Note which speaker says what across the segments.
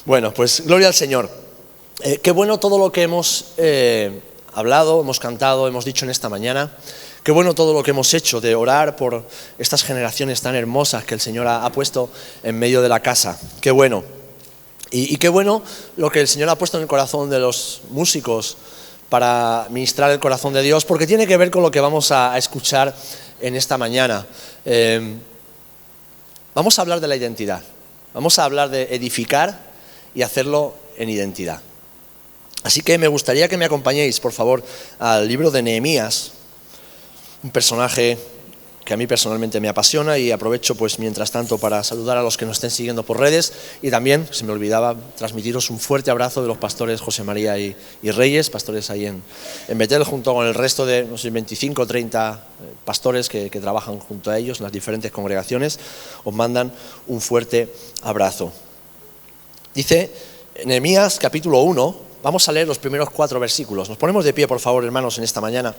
Speaker 1: Bueno, pues gloria al Señor. Qué bueno todo lo que hemos hablado, hemos cantado, hemos dicho en esta mañana. Qué bueno todo lo que hemos hecho de orar por estas generaciones tan hermosas que el Señor ha puesto en medio de la casa. Qué bueno. Y qué bueno lo que el Señor ha puesto en el corazón de los músicos para ministrar el corazón de Dios, porque tiene que ver con lo que vamos a escuchar en esta mañana. Vamos a hablar de la identidad. Vamos a hablar de edificar y hacerlo en identidad. Así que me gustaría que me acompañéis, por favor, al libro de Nehemías, un personaje que a mí personalmente me apasiona, y aprovecho pues mientras tanto para saludar a los que nos estén siguiendo por redes, y también, se me olvidaba, transmitiros un fuerte abrazo de los pastores José María y Reyes, pastores ahí en Betel, junto con el resto de, no sé, 25 o 30 pastores que trabajan junto a ellos en las diferentes congregaciones. Os mandan un fuerte abrazo. Dice Nehemías capítulo 1, vamos a leer los primeros 4 versículos. Nos ponemos de pie, por favor, hermanos, en esta mañana.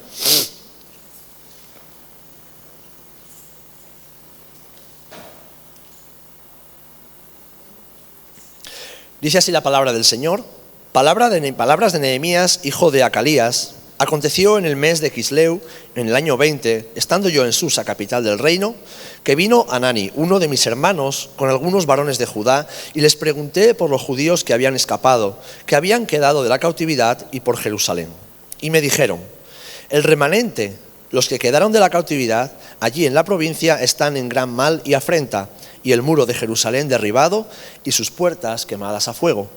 Speaker 1: Dice así la palabra del Señor. Palabras de Nehemías, hijo de Acalías. Aconteció en el mes de Quisleu, en el año 20, estando yo en Susa, capital del reino, que vino Anani, uno de mis hermanos, con algunos varones de Judá, y les pregunté por los judíos que habían escapado, que habían quedado de la cautividad, y por Jerusalén. Y me dijeron: el remanente, los que quedaron de la cautividad, allí en la provincia están en gran mal y afrenta, y el muro de Jerusalén derribado, y sus puertas quemadas a fuego.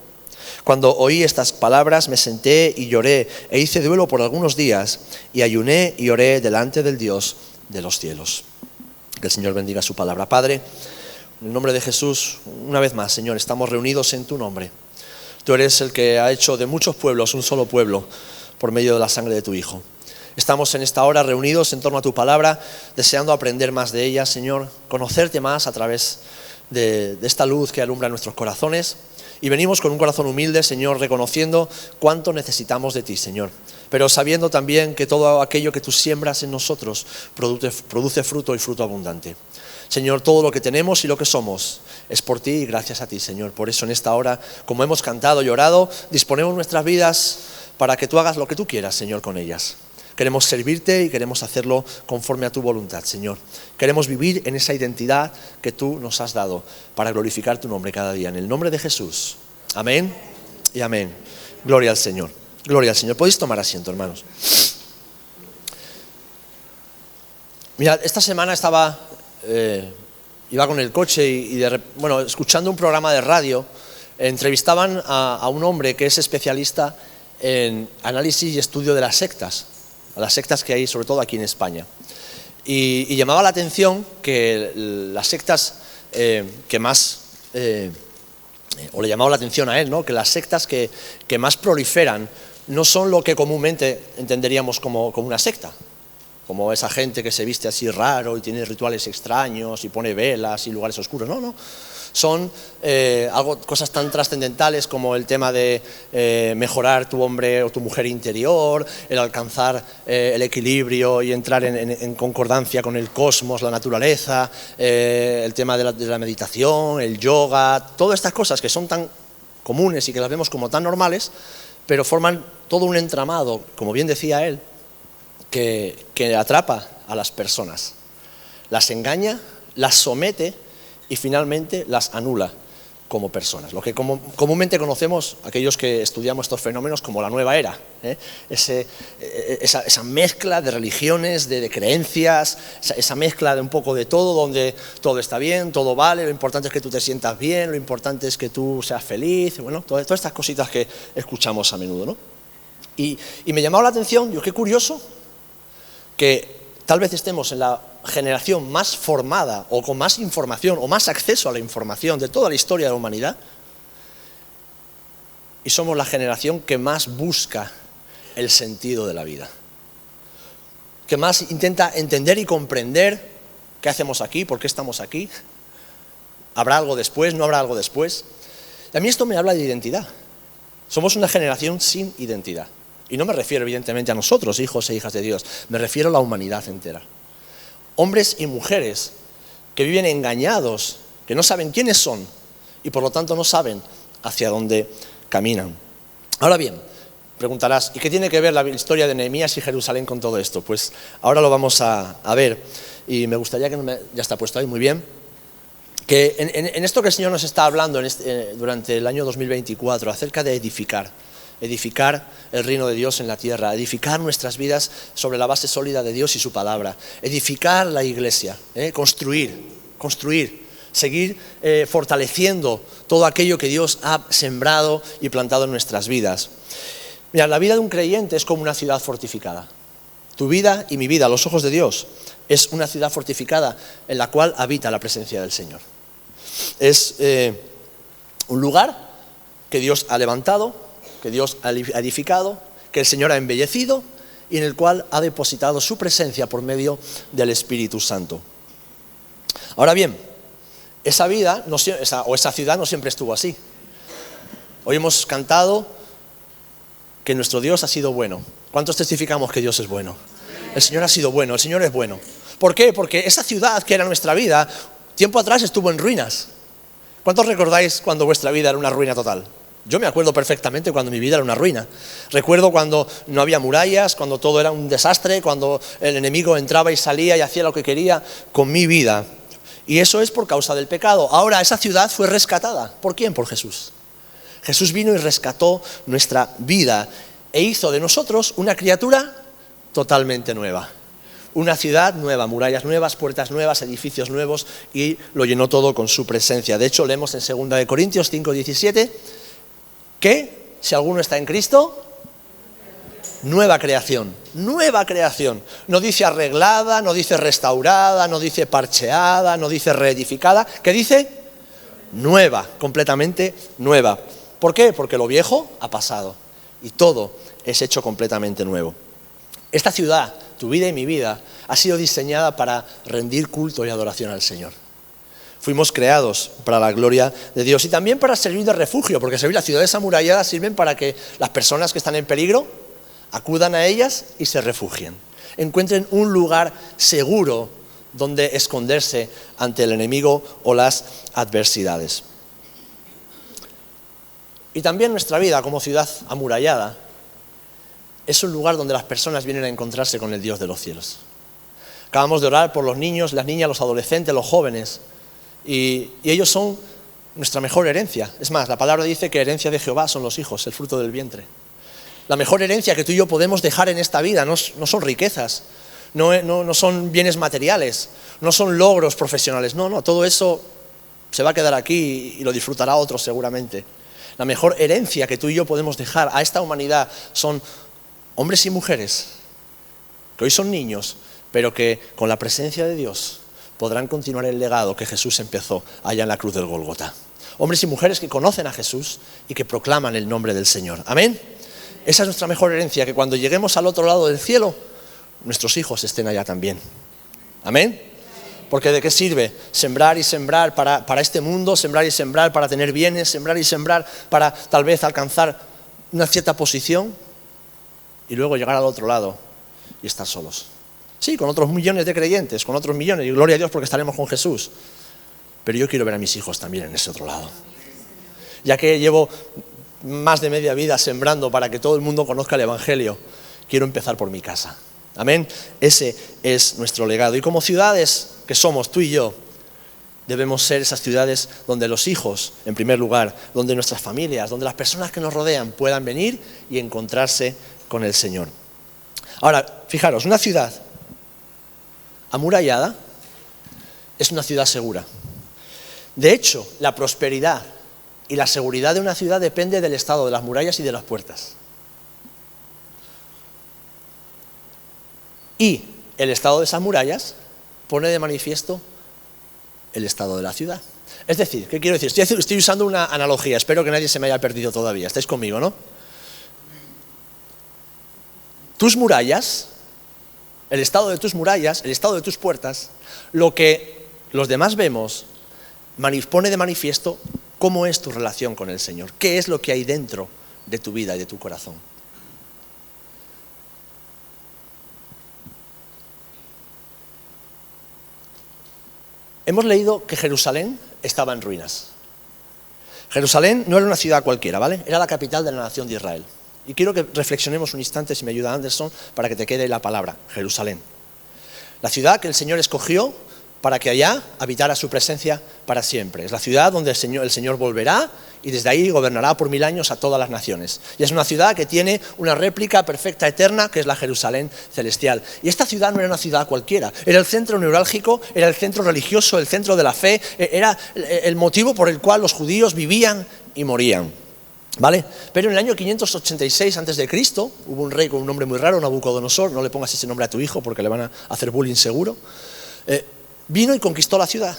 Speaker 1: Cuando oí estas palabras me senté y lloré, e hice duelo por algunos días, y ayuné y oré delante del Dios de los cielos. Que el Señor bendiga su palabra. Padre, en el nombre de Jesús, una vez más, Señor, estamos reunidos en tu nombre. Tú eres el que ha hecho de muchos pueblos un solo pueblo por medio de la sangre de tu Hijo. Estamos en esta hora reunidos en torno a tu palabra, deseando aprender más de ella, Señor, conocerte más a través de esta luz que alumbra nuestros corazones. Y venimos con un corazón humilde, Señor, reconociendo cuánto necesitamos de ti, Señor, pero sabiendo también que todo aquello que tú siembras en nosotros produce fruto, y fruto abundante. Señor, todo lo que tenemos y lo que somos es por ti y gracias a ti, Señor. Por eso en esta hora, como hemos cantado y orado, disponemos nuestras vidas para que tú hagas lo que tú quieras, Señor, con ellas. Queremos servirte y queremos hacerlo conforme a tu voluntad, Señor. Queremos vivir en esa identidad que tú nos has dado para glorificar tu nombre cada día. En el nombre de Jesús. Amén y amén. Gloria al Señor. Gloria al Señor. Podéis tomar asiento, hermanos. Mirad, esta semana iba con el coche y escuchando un programa de radio, entrevistaban a un hombre que es especialista en análisis y estudio de las sectas que hay, sobre todo aquí en España. Y llamaba la atención que las sectas que más, o le llamaba la atención a él, ¿no?, que las sectas que más proliferan no son lo que comúnmente entenderíamos como una secta, como esa gente que se viste así raro y tiene rituales extraños y pone velas y lugares oscuros. No. Son cosas tan trascendentales como el tema de mejorar tu hombre o tu mujer interior, el alcanzar el equilibrio y entrar en concordancia con el cosmos, la naturaleza, el tema de la meditación, el yoga, todas estas cosas que son tan comunes y que las vemos como tan normales, pero forman todo un entramado, como bien decía él, que atrapa a las personas, las engaña, las somete y finalmente las anula como personas. Lo que comúnmente conocemos, aquellos que estudiamos estos fenómenos, como la nueva era, esa mezcla de religiones, de creencias, esa mezcla de un poco de todo, donde todo está bien, todo vale, lo importante es que tú te sientas bien, lo importante es que tú seas feliz, bueno, todas estas cositas que escuchamos a menudo, ¿no? Y me llamaba la atención, qué curioso, que tal vez estemos en la generación más formada o con más información o más acceso a la información de toda la historia de la humanidad, y somos la generación que más busca el sentido de la vida, que más intenta entender y comprender qué hacemos aquí, por qué estamos aquí, habrá algo después, no habrá algo después. Y a mí esto me habla de identidad. Somos una generación sin identidad. Y no me refiero evidentemente a nosotros, hijos e hijas de Dios, me refiero a la humanidad entera. Hombres y mujeres que viven engañados, que no saben quiénes son y por lo tanto no saben hacia donde caminan. Ahora bien, preguntarás, ¿y qué tiene que ver la historia de Nehemías y Jerusalén con todo esto? Pues ahora lo vamos a ver, y me gustaría que ya está puesto ahí, muy bien, que en esto que el Señor nos está hablando durante el año 2024, acerca de edificar el reino de Dios en la tierra, edificar nuestras vidas sobre la base sólida de Dios y su palabra, edificar la iglesia, construir, seguir fortaleciendo todo aquello que Dios ha sembrado y plantado en nuestras vidas. Mira, la vida de un creyente es como una ciudad fortificada. Tu vida y mi vida, a los ojos de Dios, es una ciudad fortificada en la cual habita la presencia del Señor. Es un lugar que Dios ha levantado, que Dios ha edificado, que el Señor ha embellecido y en el cual ha depositado su presencia por medio del Espíritu Santo. Ahora bien, esa vida esa ciudad no siempre estuvo así. Hoy hemos cantado que nuestro Dios ha sido bueno. ¿Cuántos testificamos que Dios es bueno? El Señor ha sido bueno, el Señor es bueno. ¿Por qué? Porque esa ciudad que era nuestra vida, tiempo atrás estuvo en ruinas. ¿Cuántos recordáis cuando vuestra vida era una ruina total? Yo me acuerdo perfectamente cuando mi vida era una ruina. Recuerdo cuando no había murallas, cuando todo era un desastre, cuando el enemigo entraba y salía y hacía lo que quería con mi vida. Y eso es por causa del pecado. Ahora esa ciudad fue rescatada. ¿Por quién? Por Jesús. Jesús vino y rescató nuestra vida e hizo de nosotros una criatura totalmente nueva. Una ciudad nueva, murallas nuevas, puertas nuevas, edificios nuevos, y lo llenó todo con su presencia. De hecho, leemos en 2 Corintios 5:17 que si alguno está en Cristo, nueva creación. No dice arreglada, no dice restaurada, no dice parcheada, no dice reedificada. ¿Qué dice? Nueva, completamente nueva. ¿Por qué? Porque lo viejo ha pasado y todo es hecho completamente nuevo. Esta ciudad, tu vida y mi vida, ha sido diseñada para rendir culto y adoración al Señor. Fuimos creados para la gloria de Dios y también para servir de refugio, porque las ciudades amuralladas sirven para que las personas que están en peligro acudan a ellas y se refugien. Encuentren un lugar seguro donde esconderse ante el enemigo o las adversidades. Y también nuestra vida como ciudad amurallada es un lugar donde las personas vienen a encontrarse con el Dios de los cielos. Acabamos de orar por los niños, las niñas, los adolescentes, los jóvenes, y ellos son nuestra mejor herencia. Es más, la palabra dice que herencia de Jehová son los hijos, el fruto del vientre. La mejor herencia que tú y yo podemos dejar en esta vida no son riquezas, no son bienes materiales, no son logros profesionales. No, todo eso se va a quedar aquí y lo disfrutará otro seguramente. La mejor herencia que tú y yo podemos dejar a esta humanidad son hombres y mujeres que hoy son niños, pero que con la presencia de Dios podrán continuar el legado que Jesús empezó allá en la cruz del Gólgota. Hombres y mujeres que conocen a Jesús y que proclaman el nombre del Señor. Amén. Esa es nuestra mejor herencia, que cuando lleguemos al otro lado del cielo, nuestros hijos estén allá también. Amén. Porque ¿de qué sirve sembrar y sembrar para este mundo, sembrar y sembrar para tener bienes, sembrar y sembrar para tal vez alcanzar una cierta posición y luego llegar al otro lado y estar solos? Sí, con otros millones de creyentes, con otros millones, y gloria a Dios porque estaremos con Jesús. Pero yo quiero ver a mis hijos también en ese otro lado. Ya que llevo más de media vida sembrando para que todo el mundo conozca el Evangelio, quiero empezar por mi casa. Amén. Ese es nuestro legado. Y como ciudades que somos, tú y yo, debemos ser esas ciudades donde los hijos, en primer lugar, donde nuestras familias, donde las personas que nos rodean puedan venir y encontrarse con el Señor. Ahora, fijaros, una ciudad amurallada es una ciudad segura. De hecho, la prosperidad y la seguridad de una ciudad depende del estado de las murallas y de las puertas. Y el estado de esas murallas pone de manifiesto el estado de la ciudad. Es decir, ¿qué quiero decir? Estoy usando una analogía, espero que nadie se me haya perdido todavía. ¿Estáis conmigo, no? Tus murallas, el estado de tus murallas, el estado de tus puertas, lo que los demás vemos, pone de manifiesto cómo es tu relación con el Señor, qué es lo que hay dentro de tu vida y de tu corazón. Hemos leído que Jerusalén estaba en ruinas. Jerusalén no era una ciudad cualquiera, ¿vale? Era la capital de la nación de Israel. Y quiero que reflexionemos un instante, si me ayuda Anderson, para que te quede la palabra, Jerusalén. La ciudad que el Señor escogió para que allá habitara su presencia para siempre. Es la ciudad donde el Señor volverá y desde ahí gobernará por 1000 años a todas las naciones. Y es una ciudad que tiene una réplica perfecta eterna, que es la Jerusalén celestial. Y esta ciudad no era una ciudad cualquiera, era el centro neurálgico, era el centro religioso, el centro de la fe, era el motivo por el cual los judíos vivían y morían. ¿Vale? Pero en el año 586 a.C. hubo un rey con un nombre muy raro, Nabucodonosor, no le pongas ese nombre a tu hijo porque le van a hacer bullying seguro, vino y conquistó la ciudad.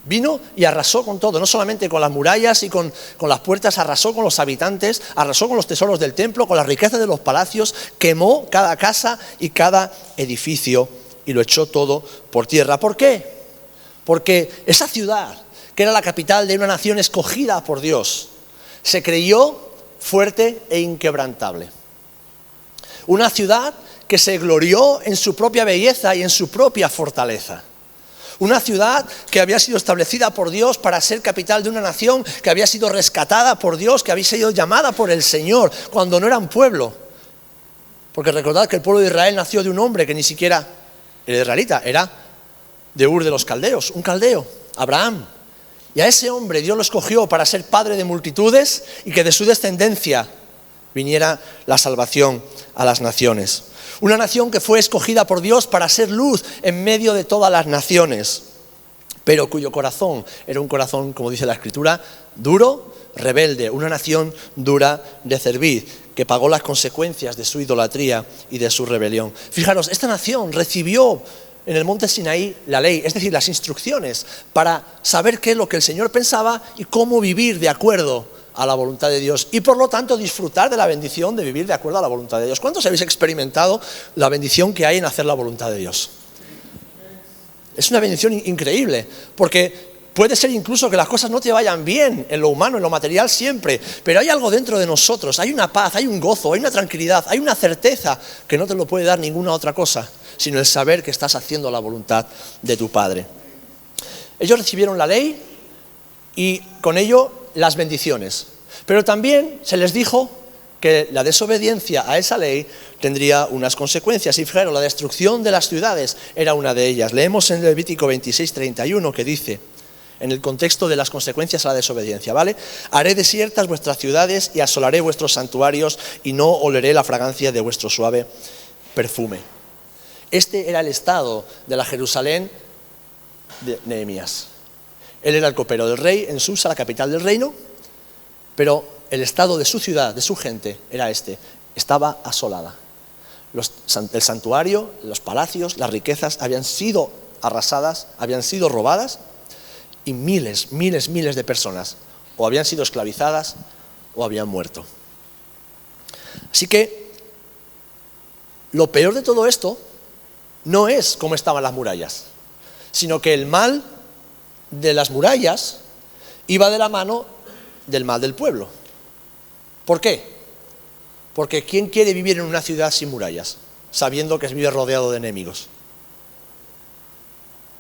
Speaker 1: Vino y arrasó con todo, no solamente con las murallas y con las puertas, arrasó con los habitantes, arrasó con los tesoros del templo, con las riquezas de los palacios, quemó cada casa y cada edificio y lo echó todo por tierra. ¿Por qué? Porque esa ciudad, que era la capital de una nación escogida por Dios, se creyó fuerte e inquebrantable. Una ciudad que se glorió en su propia belleza y en su propia fortaleza. Una ciudad que había sido establecida por Dios para ser capital de una nación, que había sido rescatada por Dios, que había sido llamada por el Señor cuando no era un pueblo. Porque recordad que el pueblo de Israel nació de un hombre que ni siquiera era israelita, era de Ur de los Caldeos, un caldeo, Abraham. Y a ese hombre Dios lo escogió para ser padre de multitudes y que de su descendencia viniera la salvación a las naciones. Una nación que fue escogida por Dios para ser luz en medio de todas las naciones, pero cuyo corazón era un corazón, como dice la Escritura, duro, rebelde, una nación dura de cerviz, que pagó las consecuencias de su idolatría y de su rebelión. Fijaros, esta nación recibió en el monte Sinaí la ley, es decir, las instrucciones para saber qué es lo que el Señor pensaba y cómo vivir de acuerdo a la voluntad de Dios y por lo tanto disfrutar de la bendición de vivir de acuerdo a la voluntad de Dios. ¿Cuántos habéis experimentado la bendición que hay en hacer la voluntad de Dios? Es una bendición increíble, porque puede ser incluso que las cosas no te vayan bien en lo humano, en lo material siempre, pero hay algo dentro de nosotros, hay una paz, hay un gozo, hay una tranquilidad, hay una certeza que no te lo puede dar ninguna otra cosa, sino el saber que estás haciendo la voluntad de tu Padre. Ellos recibieron la ley y con ello las bendiciones, pero también se les dijo que la desobediencia a esa ley tendría unas consecuencias. Y fijaros, la destrucción de las ciudades era una de ellas. Leemos en Levítico 26:31 que dice, en el contexto de las consecuencias a la desobediencia, ¿vale? Haré desiertas vuestras ciudades y asolaré vuestros santuarios y no oleré la fragancia de vuestro suave perfume. Este era el estado de la Jerusalén de Nehemías. Él era el copero del rey en Susa, la capital del reino, pero el estado de su ciudad, de su gente, era este. Estaba asolada. El santuario, los palacios, las riquezas habían sido arrasadas, habían sido robadas y miles de personas o habían sido esclavizadas o habían muerto. Así que lo peor de todo esto no es cómo estaban las murallas, sino que el mal de las murallas iba de la mano del mal del pueblo. ¿Por qué? Porque ¿quién quiere vivir en una ciudad sin murallas, sabiendo que vive rodeado de enemigos?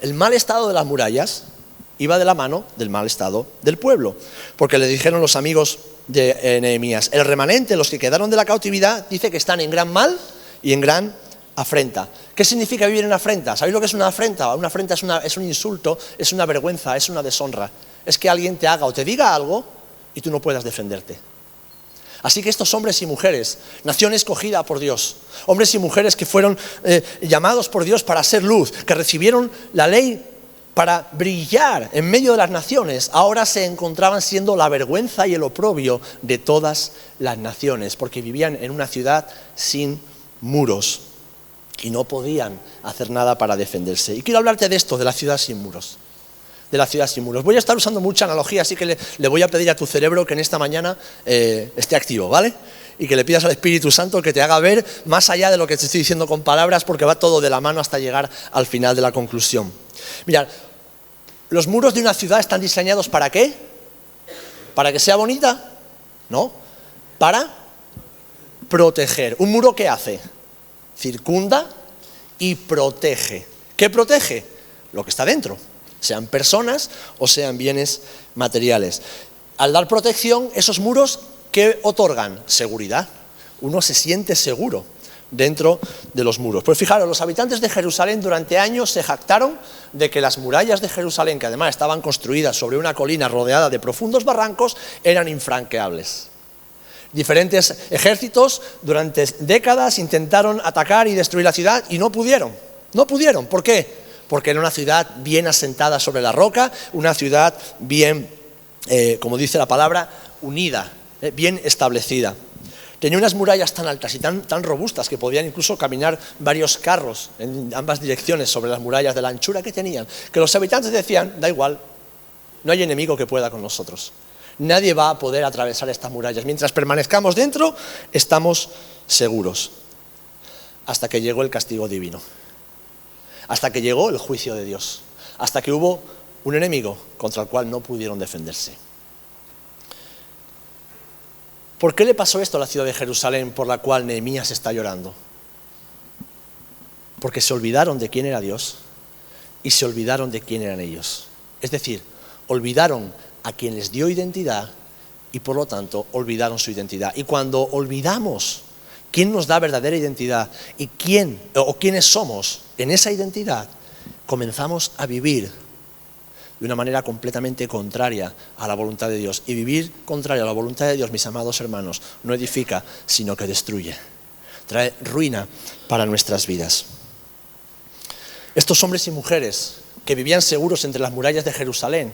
Speaker 1: El mal estado de las murallas iba de la mano del mal estado del pueblo, porque le dijeron los amigos de Nehemías, el remanente, los que quedaron de la cautividad, dice que están en gran mal y en gran afrenta. ¿Qué significa vivir en afrenta? ¿Sabéis lo que es una afrenta? Una afrenta es un insulto, es una vergüenza, es una deshonra. Es que alguien te haga o te diga algo y tú no puedas defenderte. Así que estos hombres y mujeres, nación escogida por Dios, hombres y mujeres que fueron llamados por Dios para ser luz, que recibieron la ley para brillar en medio de las naciones, ahora se encontraban siendo la vergüenza y el oprobio de todas las naciones, porque vivían en una ciudad sin muros y no podían hacer nada para defenderse. Y quiero hablarte de esto, de la ciudad sin muros. De la ciudad sin muros. Voy a estar usando mucha analogía, así que le voy a pedir a tu cerebro que en esta mañana esté activo, ¿vale? Y que le pidas al Espíritu Santo que te haga ver más allá de lo que te estoy diciendo con palabras, porque va todo de la mano hasta llegar al final de la conclusión. Mirad, ¿los muros de una ciudad están diseñados para qué? ¿Para que sea bonita? No, para proteger. ¿Un muro qué hace? Circunda y protege. ¿Qué protege? Lo que está dentro, sean personas o sean bienes materiales. Al dar protección, esos muros, ¿qué otorgan? Seguridad. Uno se siente seguro dentro de los muros. Pues fijaros, los habitantes de Jerusalén durante años se jactaron de que las murallas de Jerusalén, que además estaban construidas sobre una colina rodeada de profundos barrancos, eran infranqueables. Diferentes ejércitos durante décadas intentaron atacar y destruir la ciudad y no pudieron. No pudieron. ¿Por qué? Porque era una ciudad bien asentada sobre la roca, una ciudad bien, como dice la palabra, unida, bien establecida. Tenía unas murallas tan altas y tan robustas que podían incluso caminar varios carros en ambas direcciones sobre las murallas de la anchura que tenían, que los habitantes decían, da igual, no hay enemigo que pueda con nosotros. Nadie va a poder atravesar estas murallas. Mientras permanezcamos dentro, estamos seguros. Hasta que llegó el castigo divino. Hasta que llegó el juicio de Dios. Hasta que hubo un enemigo contra el cual no pudieron defenderse. ¿Por qué le pasó esto a la ciudad de Jerusalén por la cual Nehemías está llorando? Porque se olvidaron de quién era Dios y se olvidaron de quién eran ellos. Es decir, olvidaron a quien les dio identidad y por lo tanto olvidaron su identidad. Y cuando olvidamos quién nos da verdadera identidad y quiénes somos en esa identidad, comenzamos a vivir de una manera completamente contraria a la voluntad de Dios. Y vivir contrario a la voluntad de Dios, mis amados hermanos, no edifica, sino que destruye. Trae ruina para nuestras vidas. Estos hombres y mujeres que vivían seguros entre las murallas de Jerusalén,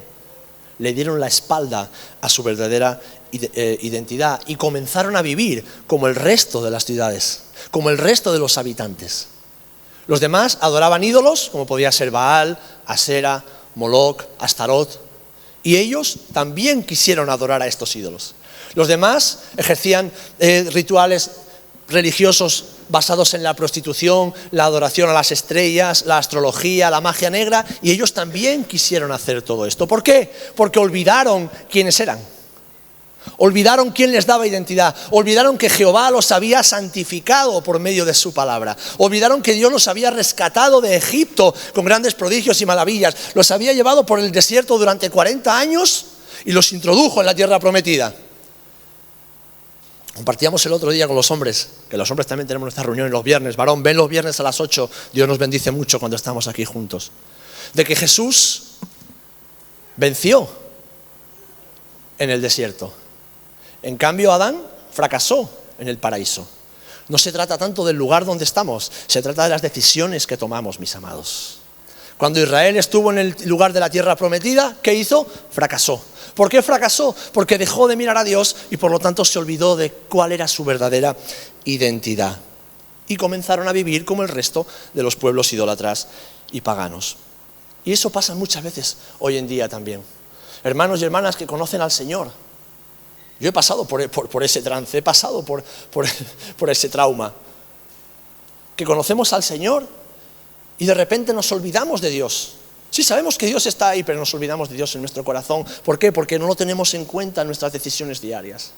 Speaker 1: le dieron la espalda a su verdadera identidad y comenzaron a vivir como el resto de las ciudades, como el resto de los habitantes. Los demás adoraban ídolos, como podía ser Baal, Asera, Moloc, Astarot, y ellos también quisieron adorar a estos ídolos. Los demás ejercían rituales religiosos basados en la prostitución, la adoración a las estrellas, la astrología, la magia negra, y ellos también quisieron hacer todo esto. ¿Por qué? Porque olvidaron quiénes eran. Olvidaron quién les daba identidad. Olvidaron que Jehová los había santificado por medio de su palabra. Olvidaron que Dios los había rescatado de Egipto con grandes prodigios y maravillas. Los había llevado por el desierto durante 40 años y los introdujo en la tierra prometida. Compartíamos el otro día con los hombres, que los hombres también tenemos nuestra reunión los viernes. Varón, ven los viernes a las 8. Dios nos bendice mucho cuando estamos aquí juntos. De que Jesús venció en el desierto. En cambio, Adán fracasó en el paraíso. No se trata tanto del lugar donde estamos, se trata de las decisiones que tomamos, mis amados. Cuando Israel estuvo en el lugar de la tierra prometida, ¿qué hizo? Fracasó. ¿Por qué fracasó? Porque dejó de mirar a Dios y por lo tanto se olvidó de cuál era su verdadera identidad. Y comenzaron a vivir como el resto de los pueblos idólatras y paganos. Y eso pasa muchas veces hoy en día también. Hermanos y hermanas que conocen al Señor. Yo he pasado por ese trance, he pasado por ese trauma. Que conocemos al Señor y de repente nos olvidamos de Dios. Sí, sabemos que Dios está ahí, pero nos olvidamos de Dios en nuestro corazón. ¿Por qué? Porque no lo tenemos en cuenta en nuestras decisiones diarias.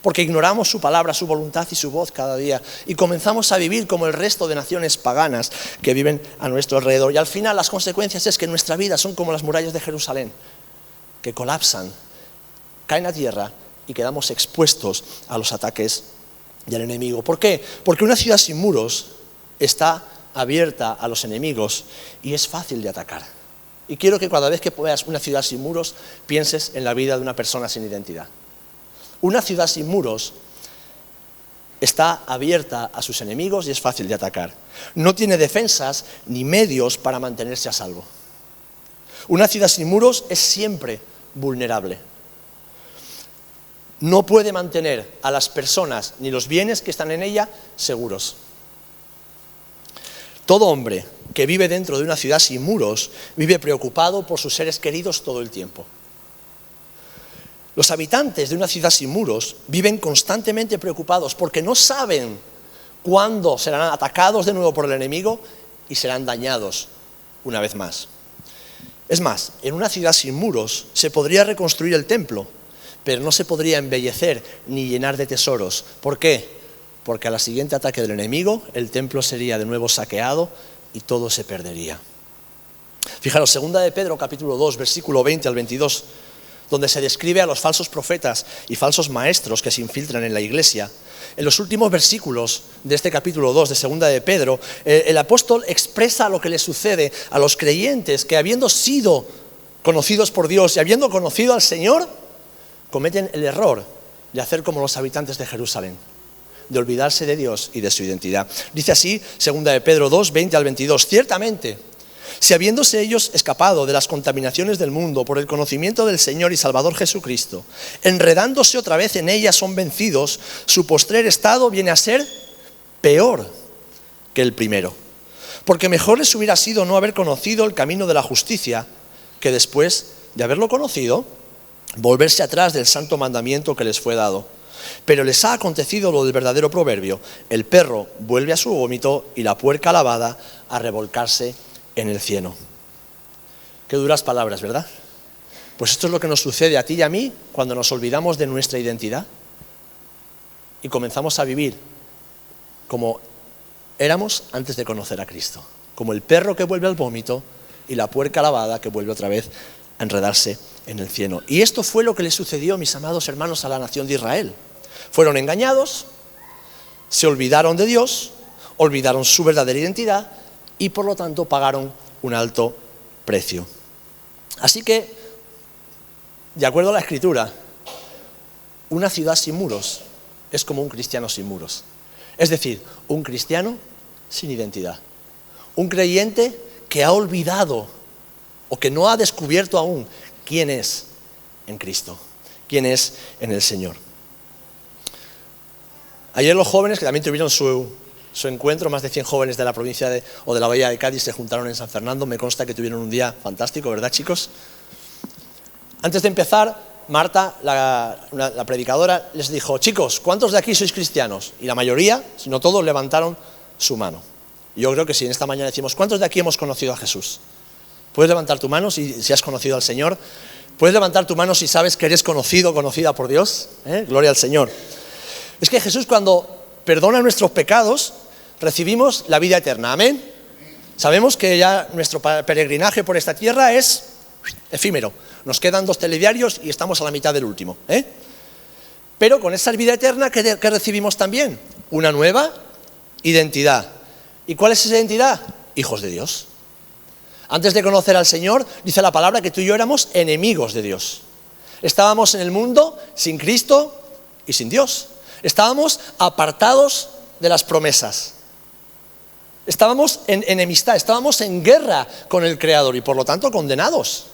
Speaker 1: Porque ignoramos su palabra, su voluntad y su voz cada día. Y comenzamos a vivir como el resto de naciones paganas que viven a nuestro alrededor. Y al final las consecuencias es que nuestra vida son como las murallas de Jerusalén, que colapsan, caen a tierra y quedamos expuestos a los ataques del enemigo. ¿Por qué? Porque una ciudad sin muros está abierta a los enemigos y es fácil de atacar. Y quiero que cada vez que veas una ciudad sin muros, pienses en la vida de una persona sin identidad. Una ciudad sin muros está abierta a sus enemigos y es fácil de atacar. No tiene defensas ni medios para mantenerse a salvo. Una ciudad sin muros es siempre vulnerable. No puede mantener a las personas ni los bienes que están en ella seguros. Todo hombre que vive dentro de una ciudad sin muros vive preocupado por sus seres queridos todo el tiempo. Los habitantes de una ciudad sin muros viven constantemente preocupados porque no saben cuándo serán atacados de nuevo por el enemigo y serán dañados una vez más. Es más, en una ciudad sin muros se podría reconstruir el templo, pero no se podría embellecer ni llenar de tesoros. ¿Por qué? Porque al siguiente ataque del enemigo, el templo sería de nuevo saqueado y todo se perdería. Fijaros, 2 de Pedro, capítulo 2, versículo 20 al 22, donde se describe a los falsos profetas y falsos maestros que se infiltran en la iglesia. En los últimos versículos de este capítulo 2 de Segunda de Pedro, el apóstol expresa lo que le sucede a los creyentes que, habiendo sido conocidos por Dios y habiendo conocido al Señor, cometen el error de hacer como los habitantes de Jerusalén, de olvidarse de Dios y de su identidad. Dice así, Segunda de Pedro 2, 20 al 22, ciertamente, si habiéndose ellos escapado de las contaminaciones del mundo por el conocimiento del Señor y Salvador Jesucristo, enredándose otra vez en ellas son vencidos, su postrer estado viene a ser peor que el primero. Porque mejor les hubiera sido no haber conocido el camino de la justicia, que después de haberlo conocido, volverse atrás del santo mandamiento que les fue dado. Pero les ha acontecido lo del verdadero proverbio: el perro vuelve a su vómito y la puerca lavada a revolcarse en el cieno. Qué duras palabras, ¿verdad? Pues esto es lo que nos sucede a ti y a mí cuando nos olvidamos de nuestra identidad y comenzamos a vivir como éramos antes de conocer a Cristo, como el perro que vuelve al vómito y la puerca lavada que vuelve otra vez a enredarse en el cieno. Y esto fue lo que le sucedió, mis amados hermanos, a la nación de Israel. Fueron engañados, se olvidaron de Dios, olvidaron su verdadera identidad y por lo tanto pagaron un alto precio. Así que, de acuerdo a la Escritura, una ciudad sin muros es como un cristiano sin muros. Es decir, un cristiano sin identidad. Un creyente que ha olvidado o que no ha descubierto aún quién es en Cristo, quién es en el Señor. Ayer los jóvenes, que también tuvieron su encuentro, más de 100 jóvenes de la provincia o de la Bahía de Cádiz se juntaron en San Fernando. Me consta que tuvieron un día fantástico, ¿verdad, chicos? Antes de empezar, Marta, la predicadora, les dijo: chicos, ¿cuántos de aquí sois cristianos? Y la mayoría, si no todos, levantaron su mano. Y yo creo que si en esta mañana decimos: ¿cuántos de aquí hemos conocido a Jesús? Puedes levantar tu mano si has conocido al Señor. Puedes levantar tu mano si sabes que eres conocido o conocida por Dios. Gloria al Señor. Es que Jesús, cuando perdona nuestros pecados, recibimos la vida eterna. Amén. Sabemos que ya nuestro peregrinaje por esta tierra es efímero. Nos quedan 2 telediarios y estamos a la mitad del último. Pero con esa vida eterna, ¿qué recibimos también? Una nueva identidad. ¿Y cuál es esa identidad? Hijos de Dios. Antes de conocer al Señor, dice la palabra que tú y yo éramos enemigos de Dios. Estábamos en el mundo sin Cristo y sin Dios. Estábamos apartados de las promesas. Estábamos en enemistad, estábamos en guerra con el Creador y por lo tanto condenados.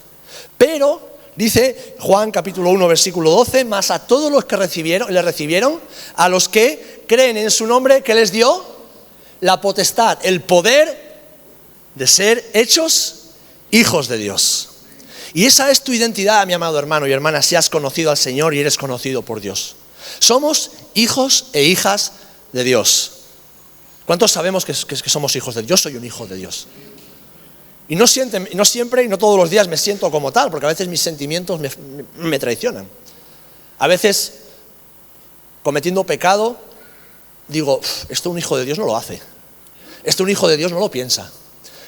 Speaker 1: Pero, dice Juan capítulo 1 versículo 12, más a todos los que le recibieron, a los que creen en su nombre, que les dio la potestad, el poder de ser hechos hijos de Dios. Y esa es tu identidad, mi amado hermano y hermana, si has conocido al Señor y eres conocido por Dios. Somos hijos e hijas de Dios. ¿Cuántos sabemos que somos hijos de Dios? Yo soy un hijo de Dios. Y no siempre y no todos los días me siento como tal, porque a veces mis sentimientos me traicionan. A veces, cometiendo pecado, digo: esto un hijo de Dios no lo hace. Esto un hijo de Dios no lo piensa.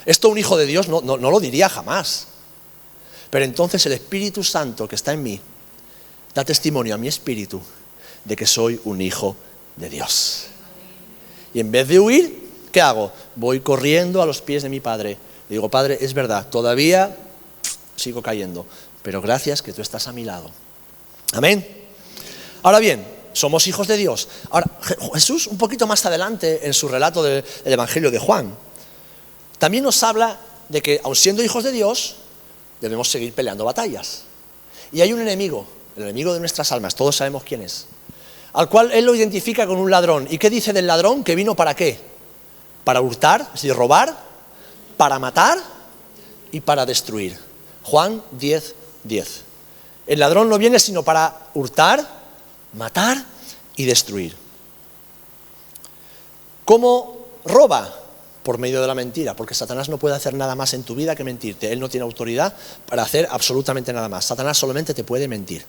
Speaker 1: Esto un hijo de Dios no lo diría jamás. Pero entonces el Espíritu Santo que está en mí da testimonio a mi espíritu de que soy un hijo de Dios. Y en vez de huir, ¿qué hago? Voy corriendo a los pies de mi Padre. Le digo: Padre, es verdad, todavía sigo cayendo, pero gracias que tú estás a mi lado. Amén. Ahora bien, somos hijos de Dios. Ahora, Jesús, un poquito más adelante, en su relato del Evangelio de Juan, también nos habla de que, aun siendo hijos de Dios, debemos seguir peleando batallas. Y hay un enemigo, el enemigo de nuestras almas, todos sabemos quién es, al cual él lo identifica con un ladrón. ¿Y qué dice del ladrón? ¿Que vino para qué? Para hurtar, es decir, robar, para matar y para destruir. Juan 10, 10. El ladrón no viene sino para hurtar, matar y destruir. ¿Cómo roba? Por medio de la mentira, porque Satanás no puede hacer nada más en tu vida que mentirte. Él no tiene autoridad para hacer absolutamente nada más. Satanás solamente te puede mentir.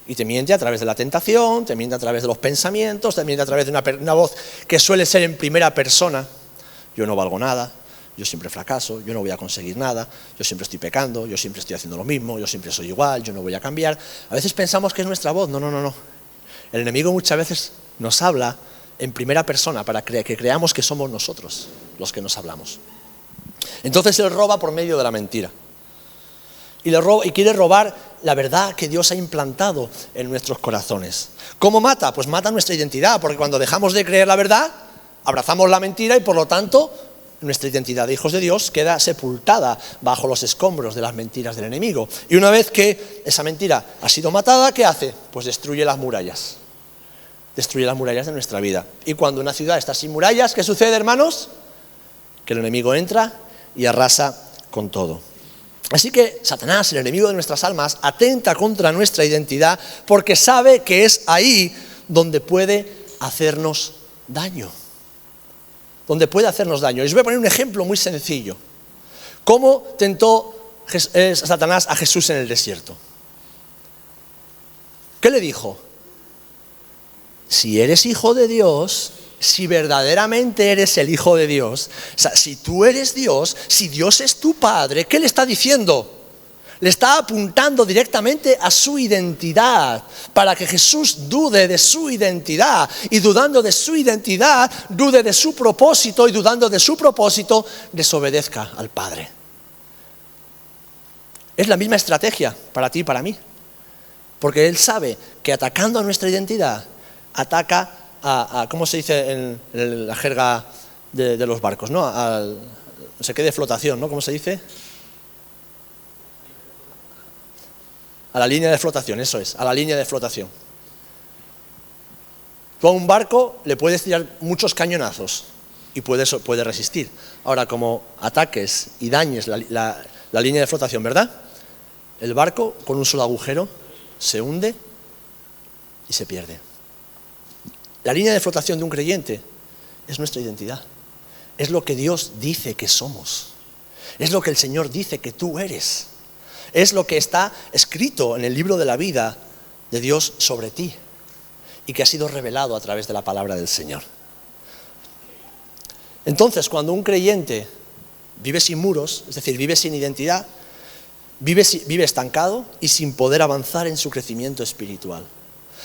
Speaker 1: Y te miente a través de la tentación, te miente a través de los pensamientos, te miente a través de una voz que suele ser en primera persona. Yo no valgo nada, yo siempre fracaso, yo no voy a conseguir nada, yo siempre estoy pecando, yo siempre estoy haciendo lo mismo, yo siempre soy igual, yo no voy a cambiar. A veces pensamos que es nuestra voz. No. El enemigo muchas veces nos habla en primera persona para que creamos que somos nosotros los que nos hablamos. Entonces él roba por medio de la mentira. Y quiere robar la verdad que Dios ha implantado en nuestros corazones. ¿Cómo mata? Pues mata nuestra identidad, porque cuando dejamos de creer la verdad, abrazamos la mentira y por lo tanto nuestra identidad de hijos de Dios queda sepultada bajo los escombros de las mentiras del enemigo. Y una vez que esa mentira ha sido matada, ¿qué hace? Pues destruye las murallas. Destruye las murallas de nuestra vida. Y cuando una ciudad está sin murallas, ¿qué sucede, hermanos? Que el enemigo entra y arrasa con todo. Así que Satanás, el enemigo de nuestras almas, atenta contra nuestra identidad porque sabe que es ahí donde puede hacernos daño. Donde puede hacernos daño. Y os voy a poner un ejemplo muy sencillo. ¿Cómo tentó Satanás a Jesús en el desierto? ¿Qué le dijo? Si eres hijo de Dios, si verdaderamente eres el hijo de Dios, o sea, si tú eres Dios, si Dios es tu Padre, ¿qué le está diciendo? Le está apuntando directamente a su identidad, para que Jesús dude de su identidad, y dudando de su identidad, dude de su propósito, y dudando de su propósito, desobedezca al Padre. Es la misma estrategia para ti y para mí, porque Él sabe que atacando a nuestra identidad, ataca ¿cómo se dice en la jerga de los barcos? ¿No? No sé qué de flotación, ¿no? ¿Cómo se dice? A la línea de flotación, eso es, a la línea de flotación. Tú a un barco le puedes tirar muchos cañonazos y puede resistir. Ahora, como ataques y dañes la línea de flotación, ¿verdad? El barco, con un solo agujero, se hunde y se pierde. La línea de flotación de un creyente es nuestra identidad. Es lo que Dios dice que somos. Es lo que el Señor dice que tú eres. Es lo que está escrito en el libro de la vida de Dios sobre ti y que ha sido revelado a través de la palabra del Señor. Entonces, cuando un creyente vive sin muros, es decir, vive sin identidad, vive estancado y sin poder avanzar en su crecimiento espiritual.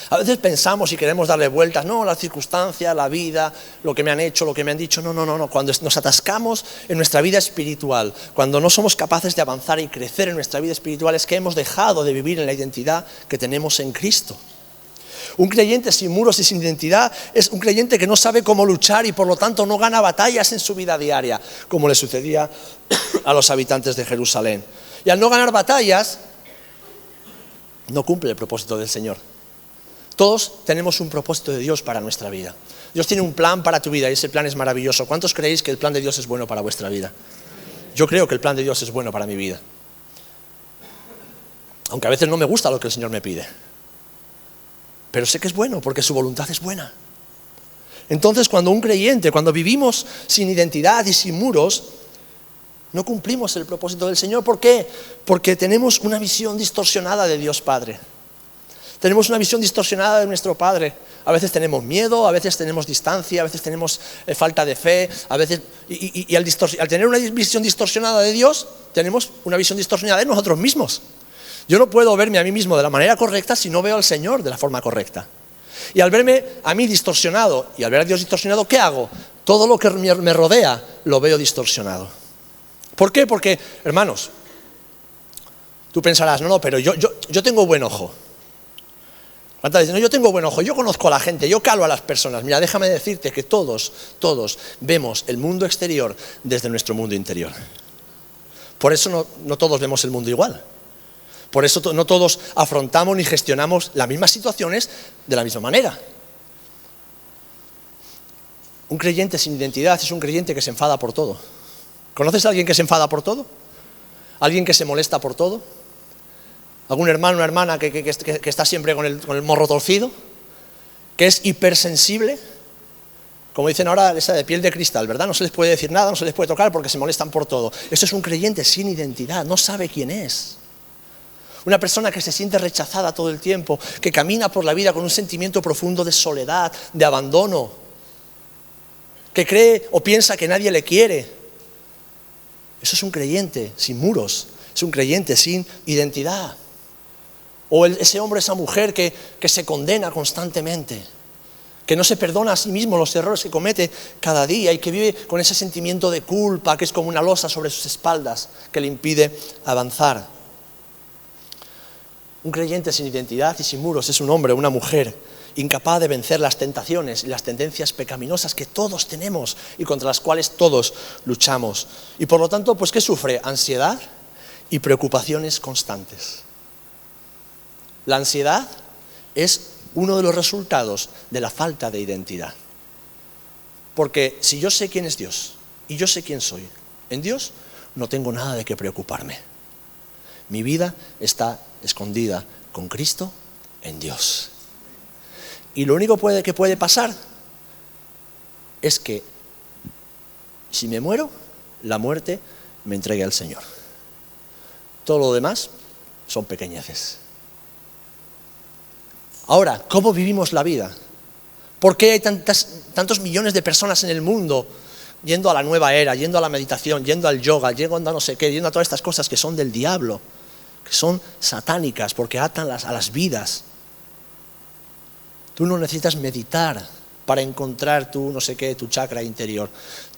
Speaker 1: A veces pensamos y queremos darle vueltas, no, las circunstancias, la vida, lo que me han hecho, lo que me han dicho, no. Cuando nos atascamos en nuestra vida espiritual, cuando no somos capaces de avanzar y crecer en nuestra vida espiritual, es que hemos dejado de vivir en la identidad que tenemos en Cristo. Un creyente sin muros y sin identidad es un creyente que no sabe cómo luchar y por lo tanto no gana batallas en su vida diaria, como le sucedía a los habitantes de Jerusalén. Y al no ganar batallas, no cumple el propósito del Señor. Todos tenemos un propósito de Dios para nuestra vida. Dios tiene un plan para tu vida y ese plan es maravilloso. ¿Cuántos creéis que el plan de Dios es bueno para vuestra vida? Yo creo que el plan de Dios es bueno para mi vida. Aunque a veces no me gusta lo que el Señor me pide. Pero sé que es bueno porque su voluntad es buena. Entonces, cuando un creyente, cuando vivimos sin identidad y sin muros, no cumplimos el propósito del Señor. ¿Por qué? Porque tenemos una visión distorsionada de Dios Padre. Tenemos una visión distorsionada de nuestro Padre. A veces tenemos miedo, a veces tenemos distancia, a veces tenemos falta de fe, a veces y al tener una visión distorsionada de Dios, tenemos una visión distorsionada de nosotros mismos. Yo no puedo verme a mí mismo de la manera correcta si no veo al Señor de la forma correcta. Y al verme a mí distorsionado y al ver a Dios distorsionado, ¿qué hago? Todo lo que me rodea lo veo distorsionado. ¿Por qué? Porque, hermanos, tú pensarás, no, pero yo tengo buen ojo. ¿Cuántas veces? No, yo tengo buen ojo, yo conozco a la gente, yo calo a las personas. Mira, déjame decirte que todos vemos el mundo exterior desde nuestro mundo interior. Por eso no todos vemos el mundo igual. Por eso no todos afrontamos ni gestionamos las mismas situaciones de la misma manera. Un creyente sin identidad es un creyente que se enfada por todo. ¿Conoces a alguien que se enfada por todo? ¿Alguien que se molesta por todo? ¿Algún hermano o una hermana que está siempre con el morro torcido? ¿Que es hipersensible? Como dicen ahora, esa de piel de cristal, ¿verdad? No se les puede decir nada, no se les puede tocar porque se molestan por todo. Eso es un creyente sin identidad, no sabe quién es. Una persona que se siente rechazada todo el tiempo, que camina por la vida con un sentimiento profundo de soledad, de abandono, que cree o piensa que nadie le quiere. Eso es un creyente sin muros, es un creyente sin identidad. O ese hombre, esa mujer que se condena constantemente, que no se perdona a sí mismo los errores que comete cada día y que vive con ese sentimiento de culpa que es como una losa sobre sus espaldas que le impide avanzar. Un creyente sin identidad y sin muros es un hombre o una mujer incapaz de vencer las tentaciones y las tendencias pecaminosas que todos tenemos y contra las cuales todos luchamos. Y por lo tanto, pues ¿qué sufre? Ansiedad y preocupaciones constantes. La ansiedad es uno de los resultados de la falta de identidad. Porque si yo sé quién es Dios y yo sé quién soy, en Dios no tengo nada de qué preocuparme. Mi vida está escondida con Cristo en Dios. Y lo único que puede pasar es que si me muero, la muerte me entregue al Señor. Todo lo demás son pequeñeces. Ahora, ¿cómo vivimos la vida? ¿Por qué hay tantos millones de personas en el mundo yendo a la nueva era, yendo a la meditación, yendo al yoga, yendo a no sé qué, yendo a todas estas cosas que son del diablo, que son satánicas porque atan a las vidas? Tú no necesitas meditar para encontrar tu no sé qué, tu chakra interior.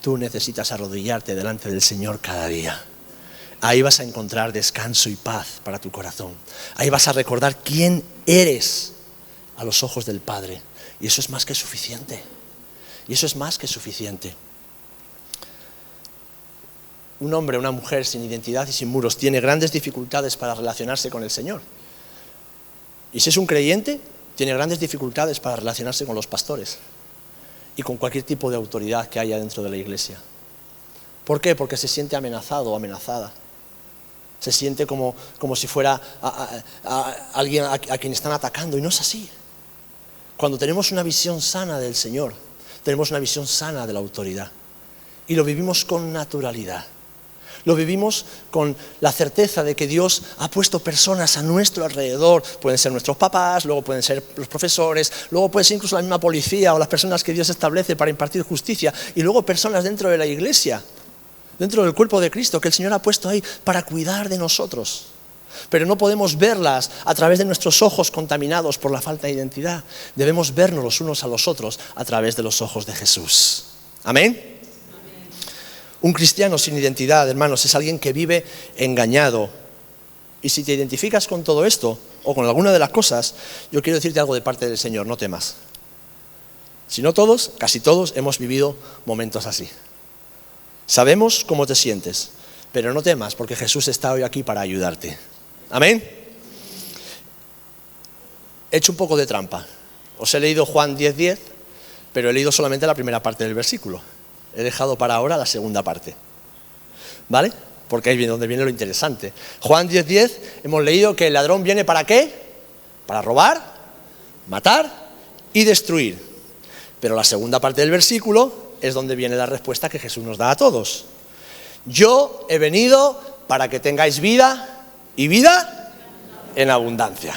Speaker 1: Tú necesitas arrodillarte delante del Señor cada día. Ahí vas a encontrar descanso y paz para tu corazón. Ahí vas a recordar quién eres a los ojos del Padre. Y eso es más que suficiente. Y eso es más que suficiente. Un hombre, una mujer sin identidad y sin muros tiene grandes dificultades para relacionarse con el Señor. Y si es un creyente, tiene grandes dificultades para relacionarse con los pastores y con cualquier tipo de autoridad que haya dentro de la iglesia. ¿Por qué? Porque se siente amenazado o amenazada. Se siente como si fuera alguien a quien están atacando, y no es así. Cuando tenemos una visión sana del Señor, tenemos una visión sana de la autoridad y lo vivimos con naturalidad. Lo vivimos con la certeza de que Dios ha puesto personas a nuestro alrededor. Pueden ser nuestros papás, luego pueden ser los profesores, luego puede ser incluso la misma policía o las personas que Dios establece para impartir justicia, y luego personas dentro de la iglesia, dentro del cuerpo de Cristo, que el Señor ha puesto ahí para cuidar de nosotros. Pero no podemos verlas a través de nuestros ojos contaminados por la falta de identidad. Debemos vernos los unos a los otros a través de los ojos de Jesús. ¿Amén? Un cristiano sin identidad, hermanos, es alguien que vive engañado. Y si te identificas con todo esto, o con alguna de las cosas, yo quiero decirte algo de parte del Señor: no temas. Si no todos, casi todos hemos vivido momentos así. Sabemos cómo te sientes, pero no temas, porque Jesús está hoy aquí para ayudarte. ¿Amén? He hecho un poco de trampa. Os he leído Juan 10:10, pero he leído solamente la primera parte del versículo. He dejado para ahora la segunda parte, ¿vale? Porque ahí viene donde viene lo interesante. Juan 10:10, hemos leído que el ladrón viene ¿para qué? Para robar, matar y destruir. Pero la segunda parte del versículo es donde viene la respuesta que Jesús nos da a todos. Yo he venido para que tengáis vida y vida en abundancia.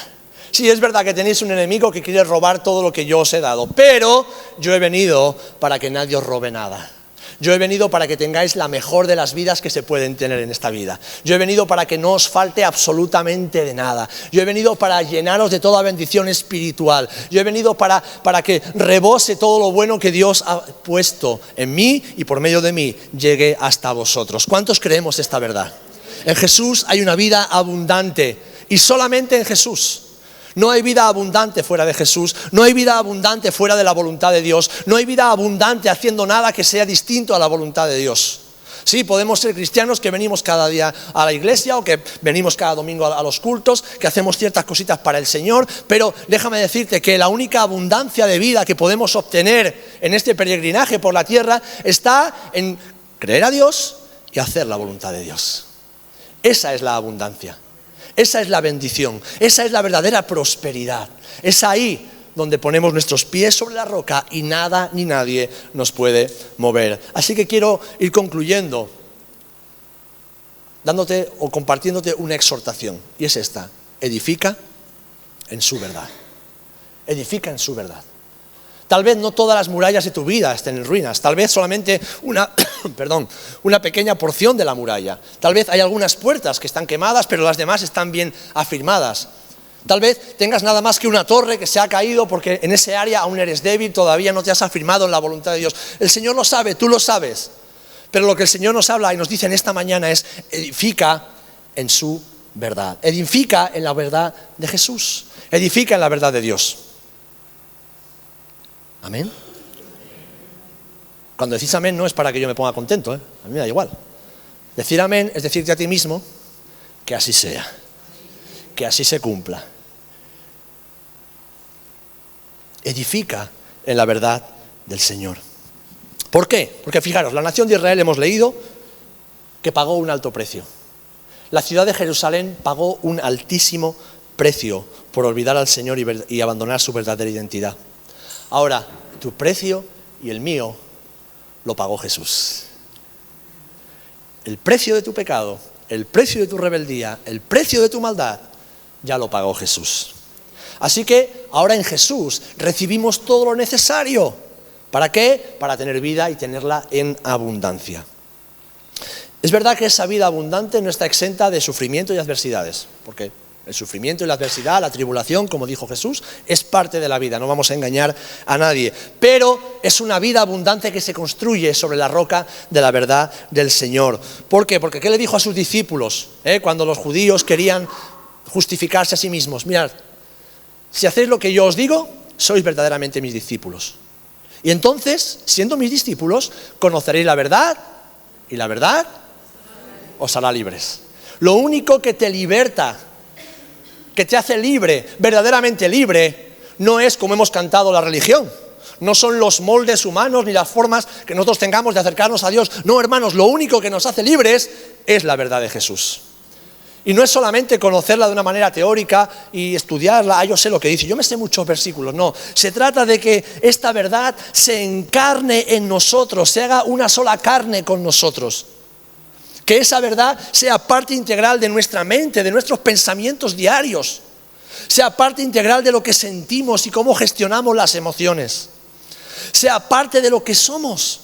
Speaker 1: Sí, es verdad que tenéis un enemigo que quiere robar todo lo que yo os he dado, pero yo he venido para que nadie os robe nada. Yo he venido para que tengáis la mejor de las vidas que se pueden tener en esta vida. Yo he venido para que no os falte absolutamente de nada. Yo he venido para llenaros de toda bendición espiritual. Yo he venido para que rebose todo lo bueno que Dios ha puesto en mí y por medio de mí llegue hasta vosotros. ¿Cuántos creemos esta verdad? En Jesús hay una vida abundante, y solamente en Jesús. No hay vida abundante fuera de Jesús, no hay vida abundante fuera de la voluntad de Dios, no hay vida abundante haciendo nada que sea distinto a la voluntad de Dios. Sí, podemos ser cristianos que venimos cada día a la iglesia o que venimos cada domingo a los cultos, que hacemos ciertas cositas para el Señor, pero déjame decirte que la única abundancia de vida que podemos obtener en este peregrinaje por la tierra está en creer a Dios y hacer la voluntad de Dios. Esa es la abundancia. Esa es la bendición, esa es la verdadera prosperidad. Es ahí donde ponemos nuestros pies sobre la roca y nada ni nadie nos puede mover. Así que quiero ir concluyendo, dándote o compartiéndote una exhortación, y es esta: edifica en su verdad. Edifica en su verdad. Tal vez no todas las murallas de tu vida estén en ruinas, tal vez solamente una pequeña porción de la muralla. Tal vez hay algunas puertas que están quemadas, pero las demás están bien afirmadas. Tal vez tengas nada más que una torre que se ha caído porque en ese área aún eres débil, todavía no te has afirmado en la voluntad de Dios. El Señor lo sabe, tú lo sabes. Pero lo que el Señor nos habla y nos dice en esta mañana es: edifica en su verdad. Edifica en la verdad de Jesús. Edifica en la verdad de Dios. Amén. Cuando decís amén no es para que yo me ponga contento, A mí me da igual. Decir amén es decirte a ti mismo que así sea, que así se cumpla. Edifica en la verdad del Señor. ¿Por qué? Porque fijaros, la nación de Israel hemos leído que pagó un alto precio. La ciudad de Jerusalén pagó un altísimo precio por olvidar al Señor y abandonar su verdadera identidad. Ahora, tu precio y el mío lo pagó Jesús. El precio de tu pecado, el precio de tu rebeldía, el precio de tu maldad, ya lo pagó Jesús. Así que ahora en Jesús recibimos todo lo necesario. ¿Para qué? Para tener vida y tenerla en abundancia. Es verdad que esa vida abundante no está exenta de sufrimiento y adversidades, porque el sufrimiento y la adversidad, la tribulación, como dijo Jesús, es parte de la vida, no vamos a engañar a nadie. Pero es una vida abundante que se construye sobre la roca de la verdad del Señor. ¿Por qué? Porque ¿qué le dijo a sus discípulos cuando los judíos querían justificarse a sí mismos? Mirad, si hacéis lo que yo os digo, sois verdaderamente mis discípulos. Y entonces, siendo mis discípulos, conoceréis la verdad y la verdad os hará libres. Lo único que te liberta, que te hace libre, verdaderamente libre, no es como hemos cantado la religión. No son los moldes humanos ni las formas que nosotros tengamos de acercarnos a Dios. No, hermanos, lo único que nos hace libres es la verdad de Jesús. Y no es solamente conocerla de una manera teórica y estudiarla, yo sé lo que dice, yo me sé muchos versículos, no. Se trata de que esta verdad se encarne en nosotros, se haga una sola carne con nosotros. Que esa verdad sea parte integral de nuestra mente, de nuestros pensamientos diarios. Sea parte integral de lo que sentimos y cómo gestionamos las emociones. Sea parte de lo que somos.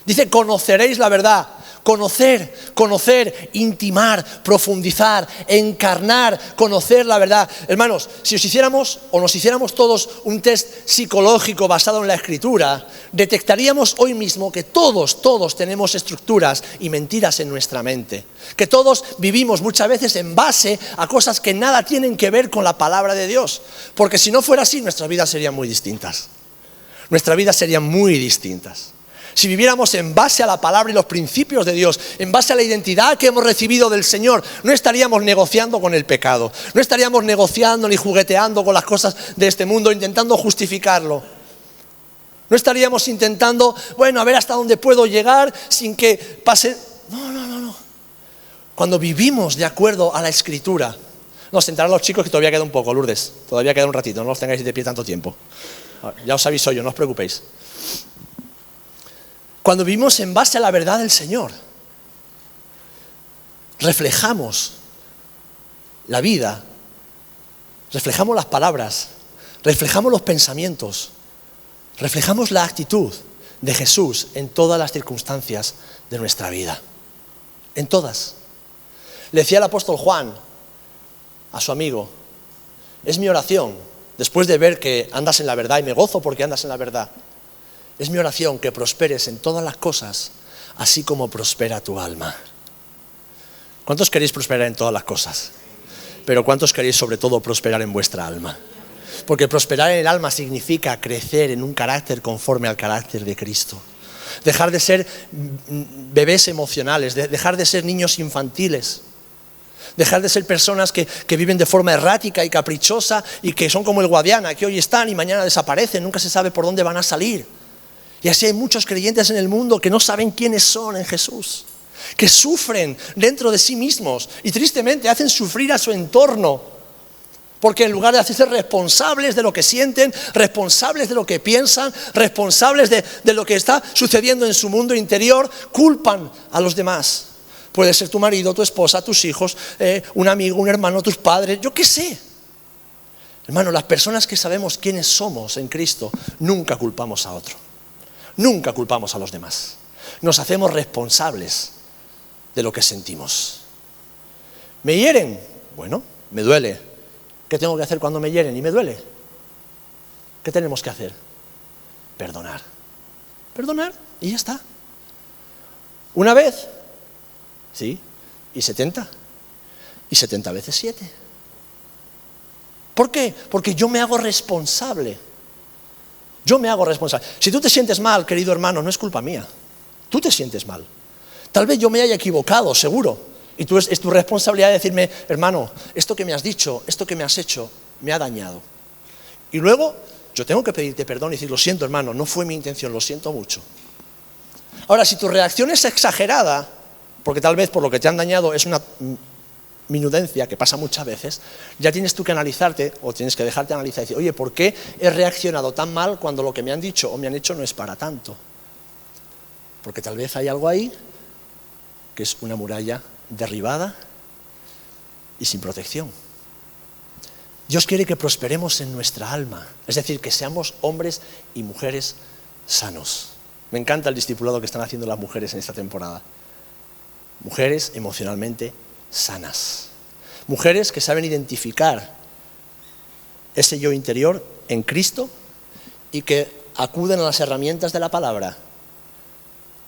Speaker 1: Dice, conoceréis la verdad. Conocer, intimar, profundizar, encarnar, conocer la verdad. Hermanos, si nos hiciéramos todos un test psicológico basado en la Escritura, detectaríamos hoy mismo que todos tenemos estructuras y mentiras en nuestra mente. Que todos vivimos muchas veces en base a cosas que nada tienen que ver con la palabra de Dios. Porque si no fuera así, nuestras vidas serían muy distintas. Si viviéramos en base a la palabra y los principios de Dios, en base a la identidad que hemos recibido del Señor, no estaríamos negociando con el pecado, no estaríamos negociando ni jugueteando con las cosas de este mundo, intentando justificarlo. No estaríamos intentando, a ver hasta dónde puedo llegar sin que pase. No. Cuando vivimos de acuerdo a la Escritura, nos sentarán los chicos que todavía queda un poco, Lourdes, todavía queda un ratito, no os tengáis de pie tanto tiempo. Ya os aviso yo, no os preocupéis. Cuando vivimos en base a la verdad del Señor, reflejamos la vida, reflejamos las palabras, reflejamos los pensamientos, reflejamos la actitud de Jesús en todas las circunstancias de nuestra vida. En todas. Le decía el apóstol Juan a su amigo, es mi oración, después de ver que andas en la verdad y me gozo porque andas en la verdad, es mi oración que prosperes en todas las cosas, así como prospera tu alma. ¿Cuántos queréis prosperar en todas las cosas? Pero ¿cuántos queréis sobre todo prosperar en vuestra alma? Porque prosperar en el alma significa crecer en un carácter conforme al carácter de Cristo. Dejar de ser bebés emocionales, dejar de ser niños infantiles. Dejar de ser personas que viven de forma errática y caprichosa y que son como el Guadiana, que hoy están y mañana desaparecen, nunca se sabe por dónde van a salir. Y así hay muchos creyentes en el mundo que no saben quiénes son en Jesús, que sufren dentro de sí mismos y tristemente hacen sufrir a su entorno, porque en lugar de hacerse responsables de lo que sienten, responsables de lo que piensan, responsables de lo que está sucediendo en su mundo interior, culpan a los demás. Puede ser tu marido, tu esposa, tus hijos, un amigo, un hermano, tus padres, yo qué sé. Hermano, las personas que sabemos quiénes somos en Cristo, nunca culpamos a otro. Nunca culpamos a los demás. Nos hacemos responsables de lo que sentimos. ¿Me hieren? Bueno, me duele. ¿Qué tengo que hacer cuando me hieren y me duele? ¿Qué tenemos que hacer? Perdonar. Perdonar y ya está. ¿Una vez? Sí. ¿Y 70? ¿Y 70 veces 7? ¿Por qué? Porque yo me hago responsable. Yo me hago responsable. Si tú te sientes mal, querido hermano, no es culpa mía. Tú te sientes mal. Tal vez yo me haya equivocado, seguro. Y es tu responsabilidad decirme, hermano, esto que me has dicho, esto que me has hecho, me ha dañado. Y luego yo tengo que pedirte perdón y decir, lo siento, hermano, no fue mi intención, lo siento mucho. Ahora, si tu reacción es exagerada, porque tal vez por lo que te han dañado es una minudencia, que pasa muchas veces, ya tienes tú que analizarte, o tienes que dejarte analizar y decir, oye, ¿por qué he reaccionado tan mal cuando lo que me han dicho o me han hecho no es para tanto? Porque tal vez hay algo ahí que es una muralla derribada y sin protección. Dios quiere que prosperemos en nuestra alma, es decir, que seamos hombres y mujeres sanos. Me encanta el discipulado que están haciendo las mujeres en esta temporada. Mujeres emocionalmente sanas. Mujeres que saben identificar ese yo interior en Cristo y que acuden a las herramientas de la palabra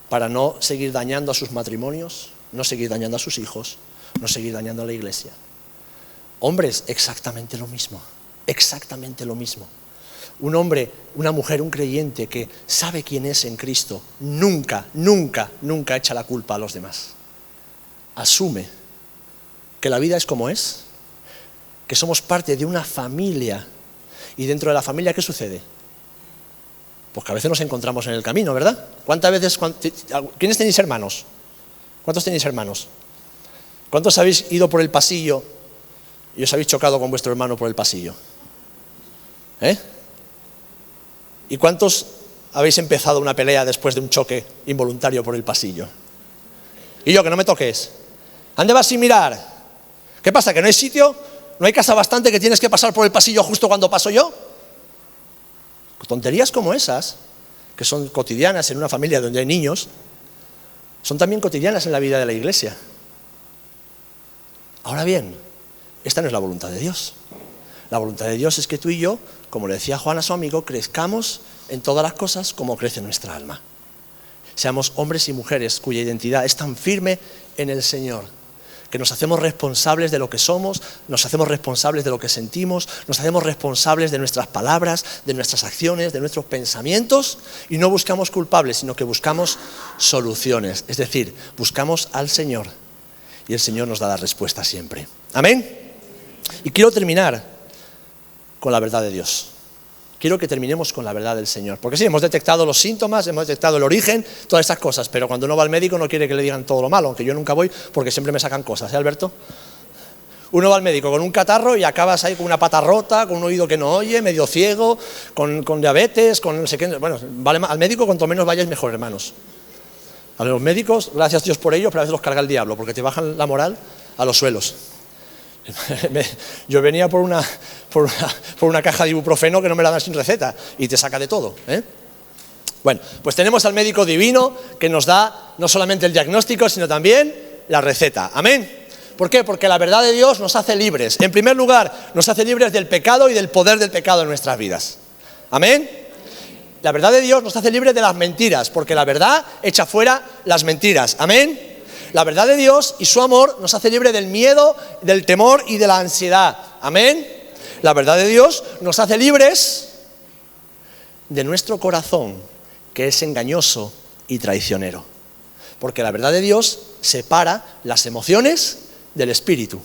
Speaker 1: para no seguir dañando a sus matrimonios, no seguir dañando a sus hijos, no seguir dañando a la iglesia. Hombres, exactamente lo mismo, exactamente lo mismo. Un hombre, una mujer, un creyente que sabe quién es en Cristo, nunca, nunca, nunca echa la culpa a los demás. Asume que la vida es como es, que somos parte de una familia, y dentro de la familia, ¿qué sucede? Pues que a veces nos encontramos en el camino, ¿verdad? ¿Cuántas veces? ¿Quiénes tenéis hermanos? ¿Cuántos tenéis hermanos? ¿Cuántos habéis ido por el pasillo y os habéis chocado con vuestro hermano por el pasillo? ¿Y cuántos habéis empezado una pelea después de un choque involuntario por el pasillo? Y yo, que no me toques. ¿Dónde vas sin mirar? ¿Qué pasa? ¿Que no hay sitio? ¿No hay casa bastante que tienes que pasar por el pasillo justo cuando paso yo? Tonterías como esas, que son cotidianas en una familia donde hay niños, son también cotidianas en la vida de la iglesia. Ahora bien, esta no es la voluntad de Dios. La voluntad de Dios es que tú y yo, como le decía Juan a su amigo, crezcamos en todas las cosas como crece nuestra alma. Seamos hombres y mujeres cuya identidad es tan firme en el Señor, que nos hacemos responsables de lo que somos, nos hacemos responsables de lo que sentimos, nos hacemos responsables de nuestras palabras, de nuestras acciones, de nuestros pensamientos, y no buscamos culpables, sino que buscamos soluciones. Es decir, buscamos al Señor, y el Señor nos da la respuesta siempre. ¿Amén? Y quiero terminar con la verdad de Dios. Quiero que terminemos con la verdad del Señor. Porque sí, hemos detectado los síntomas, hemos detectado el origen, todas estas cosas, pero cuando uno va al médico no quiere que le digan todo lo malo, aunque yo nunca voy porque siempre me sacan cosas, ¿eh, Alberto? Uno va al médico con un catarro y acabas ahí con una pata rota, con un oído que no oye, medio ciego, con diabetes, con no sé qué. Bueno, vale, al médico cuanto menos vayáis mejor, hermanos. A los médicos, gracias a Dios por ello, pero a veces los carga el diablo, porque te bajan la moral a los suelos. Yo venía por una caja de ibuprofeno que no me la dan sin receta y te saca de todo, ¿eh? Bueno, pues tenemos al médico divino que nos da no solamente el diagnóstico, sino también la receta. ¿Amén? ¿Por qué? Porque la verdad de Dios nos hace libres. En primer lugar, nos hace libres del pecado y del poder del pecado en nuestras vidas. ¿Amén? La verdad de Dios nos hace libres de las mentiras, porque la verdad echa fuera las mentiras. ¿Amén? La verdad de Dios y su amor nos hace libre del miedo, del temor y de la ansiedad. ¿Amén? La verdad de Dios nos hace libres de nuestro corazón, que es engañoso y traicionero. Porque la verdad de Dios separa las emociones del espíritu.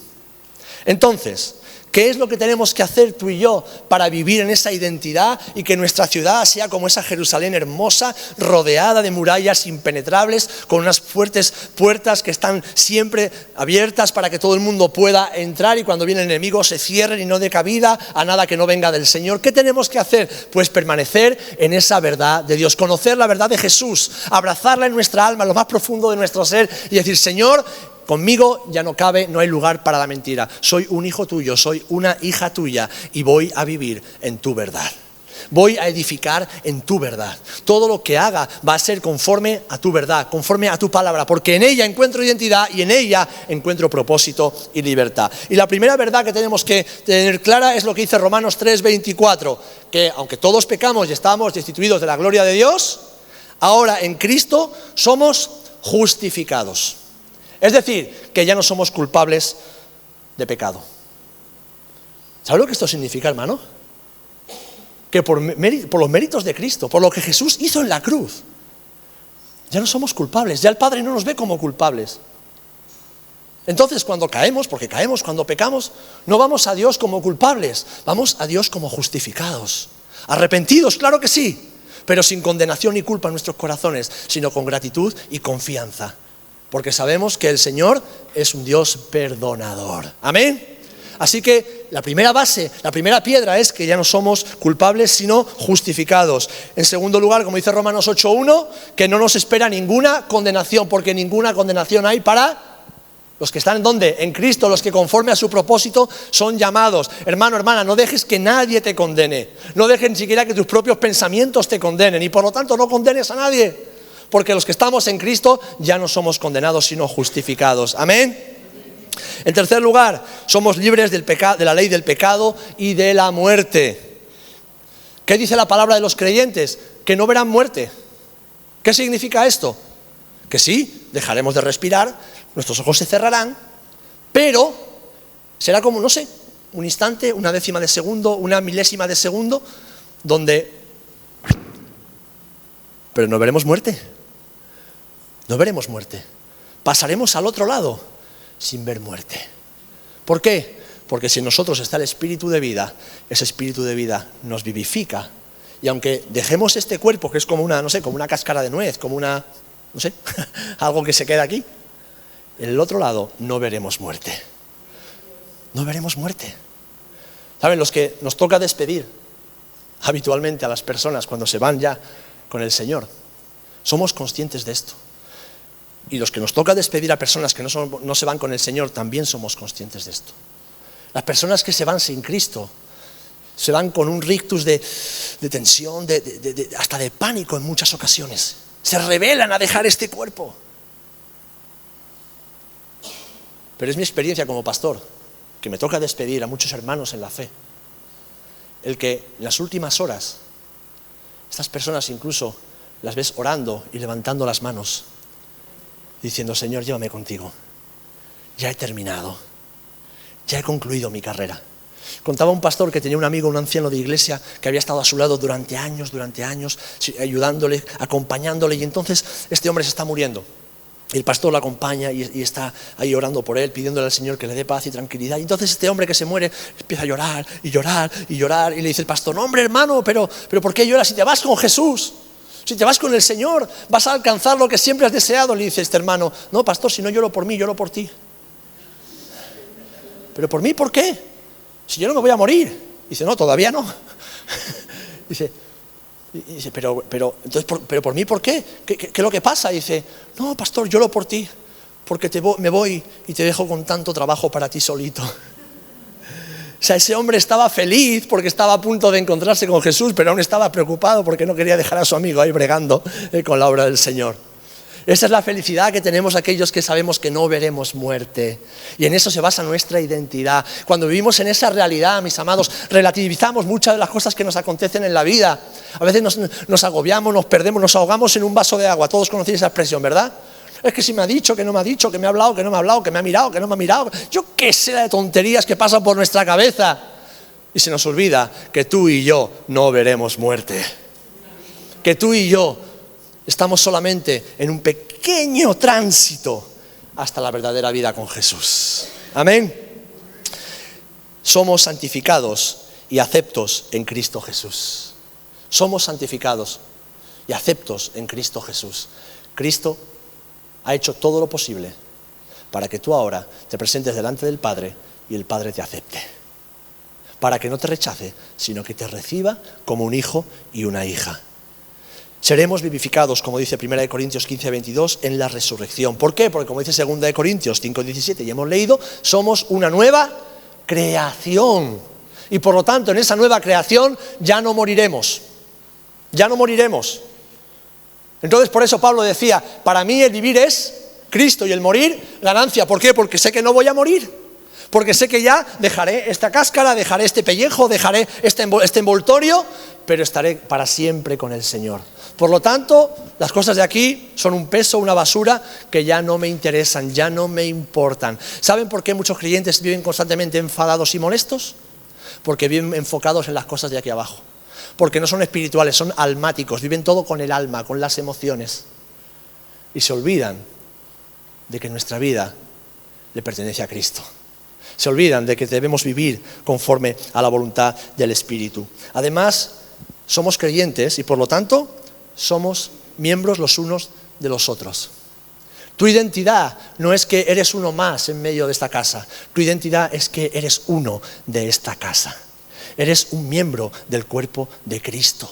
Speaker 1: Entonces, ¿qué es lo que tenemos que hacer tú y yo para vivir en esa identidad y que nuestra ciudad sea como esa Jerusalén hermosa, rodeada de murallas impenetrables, con unas fuertes puertas que están siempre abiertas para que todo el mundo pueda entrar y cuando viene el enemigo se cierren y no dé cabida a nada que no venga del Señor? ¿Qué tenemos que hacer? Pues permanecer en esa verdad de Dios, conocer la verdad de Jesús, abrazarla en nuestra alma, en lo más profundo de nuestro ser y decir, Señor, conmigo ya no cabe, no hay lugar para la mentira. Soy un hijo tuyo, soy una hija tuya y voy a vivir en tu verdad. Voy a edificar en tu verdad. Todo lo que haga va a ser conforme a tu verdad, conforme a tu palabra, porque en ella encuentro identidad y en ella encuentro propósito y libertad. Y la primera verdad que tenemos que tener clara es lo que dice Romanos 3:24, que aunque todos pecamos y estamos destituidos de la gloria de Dios, ahora en Cristo somos justificados. Es decir, que ya no somos culpables de pecado. ¿Sabe lo que esto significa, hermano? Que por los méritos de Cristo, por lo que Jesús hizo en la cruz, ya no somos culpables, ya el Padre no nos ve como culpables. Entonces cuando caemos, porque caemos cuando pecamos, no vamos a Dios como culpables, vamos a Dios como justificados, arrepentidos, claro que sí, pero sin condenación ni culpa en nuestros corazones, sino con gratitud y confianza, porque sabemos que el Señor es un Dios perdonador. Amén. Así que la primera base, la primera piedra es que ya no somos culpables sino justificados. En segundo lugar, como dice Romanos 8:1, que no nos espera ninguna condenación, porque ninguna condenación hay para los que están, ¿dónde? En Cristo, los que conforme a su propósito son llamados. Hermano, hermana, no dejes que nadie te condene, no dejes ni siquiera que tus propios pensamientos te condenen y por lo tanto no condenes a nadie, porque los que estamos en Cristo ya no somos condenados sino justificados. Amén. En tercer lugar, somos libres de la ley del pecado y de la muerte. ¿Qué dice la palabra de los creyentes? Que no verán muerte. ¿Qué significa esto? Que sí, dejaremos de respirar, nuestros ojos se cerrarán, pero será como, no sé, un instante, una décima de segundo, una milésima de segundo, pero no veremos muerte. No veremos muerte. Pasaremos al otro lado sin ver muerte. ¿Por qué? Porque si en nosotros está el espíritu de vida, ese espíritu de vida nos vivifica. Y aunque dejemos este cuerpo, que es como una, no sé, como una cáscara de nuez, como una, no sé, algo que se queda aquí, en el otro lado no veremos muerte. No veremos muerte. ¿Saben? Los que nos toca despedir habitualmente a las personas cuando se van ya con el Señor, somos conscientes de esto. Y los que nos toca despedir a personas que no se van con el Señor, también somos conscientes de esto. Las personas que se van sin Cristo, se van con un rictus de tensión, hasta de pánico en muchas ocasiones. Se rebelan a dejar este cuerpo. Pero es mi experiencia como pastor, que me toca despedir a muchos hermanos en la fe, el que en las últimas horas, estas personas incluso las ves orando y levantando las manos, diciendo: Señor, llévame contigo, ya he terminado, ya he concluido mi carrera. Contaba un pastor que tenía un amigo, un anciano de iglesia, que había estado a su lado durante años, ayudándole, acompañándole, y entonces este hombre se está muriendo. Y el pastor lo acompaña y está ahí orando por él, pidiéndole al Señor que le dé paz y tranquilidad. Y entonces este hombre que se muere empieza a llorar y llorar y llorar, y le dice el pastor: no, hombre, hermano, pero ¿por qué lloras? Si te vas con Jesús, si te vas con el Señor, vas a alcanzar lo que siempre has deseado. Le dice este hermano: no, pastor, si no lloro por mí, lloro por ti. ¿Pero por mí por qué? Si yo no me voy a morir. Dice: no, todavía no. Dice, pero por mí por qué? ¿Qué es lo que pasa? Dice: no, pastor, lloro por ti, porque me voy y te dejo con tanto trabajo para ti solito. O sea, ese hombre estaba feliz porque estaba a punto de encontrarse con Jesús, pero aún estaba preocupado porque no quería dejar a su amigo ahí bregando con la obra del Señor. Esa es la felicidad que tenemos aquellos que sabemos que no veremos muerte. Y en eso se basa nuestra identidad. Cuando vivimos en esa realidad, mis amados, relativizamos muchas de las cosas que nos acontecen en la vida. A veces nos agobiamos, nos perdemos, nos ahogamos en un vaso de agua. Todos conocéis esa expresión, ¿verdad? Es que si me ha dicho, que no me ha dicho, que me ha hablado, que no me ha hablado, que me ha mirado, que no me ha mirado. Yo qué sé de tonterías que pasan por nuestra cabeza. Y se nos olvida que tú y yo no veremos muerte. Que tú y yo estamos solamente en un pequeño tránsito hasta la verdadera vida con Jesús. Amén. Somos santificados y aceptos en Cristo Jesús. Somos santificados y aceptos en Cristo Jesús. Cristo ha hecho todo lo posible para que tú ahora te presentes delante del Padre y el Padre te acepte. Para que no te rechace, sino que te reciba como un hijo y una hija. seremos vivificados, como dice 1 Corintios 15, 22, en la resurrección. ¿Por qué? Porque como dice 2 Corintios 5, 17, y hemos leído, somos una nueva creación. Y por lo tanto, en esa nueva creación ya no moriremos. Ya no moriremos. Entonces, por eso Pablo decía, para mí el vivir es Cristo y el morir, ganancia. ¿Por qué? Porque sé que no voy a morir. Porque sé que ya dejaré esta cáscara, dejaré este pellejo, dejaré este envoltorio, pero estaré para siempre con el Señor. Por lo tanto, las cosas de aquí son un peso, una basura que ya no me interesan, ya no me importan. ¿Saben por qué muchos creyentes viven constantemente enfadados y molestos? Porque viven enfocados en las cosas de aquí abajo. Porque no son espirituales, son almáticos, viven todo con el alma, con las emociones. Y se olvidan de que nuestra vida le pertenece a Cristo. Se olvidan de que debemos vivir conforme a la voluntad del Espíritu. Además, somos creyentes y por lo tanto somos miembros los unos de los otros. Tu identidad no es que eres uno más en medio de esta casa. Tu identidad es que eres uno de esta casa. Eres un miembro del cuerpo de Cristo.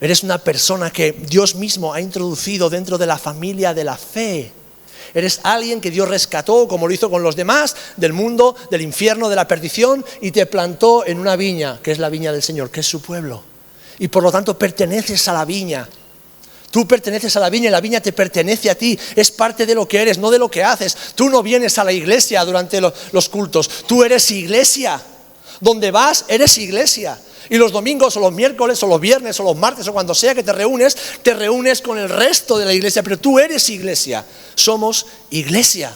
Speaker 1: Eres una persona que Dios mismo ha introducido dentro de la familia de la fe. Eres alguien que Dios rescató, como lo hizo con los demás, del mundo, del infierno, de la perdición, y te plantó en una viña, que es la viña del Señor, que es su pueblo. Y por lo tanto perteneces a la viña. Tú perteneces a la viña y la viña te pertenece a ti. Es parte de lo que eres, no de lo que haces. Tú no vienes a la iglesia durante los cultos. Tú eres iglesia. Donde vas, eres iglesia. Y los domingos o los miércoles o los viernes o los martes o cuando sea que te reúnes con el resto de la iglesia. Pero tú eres iglesia. Somos iglesia.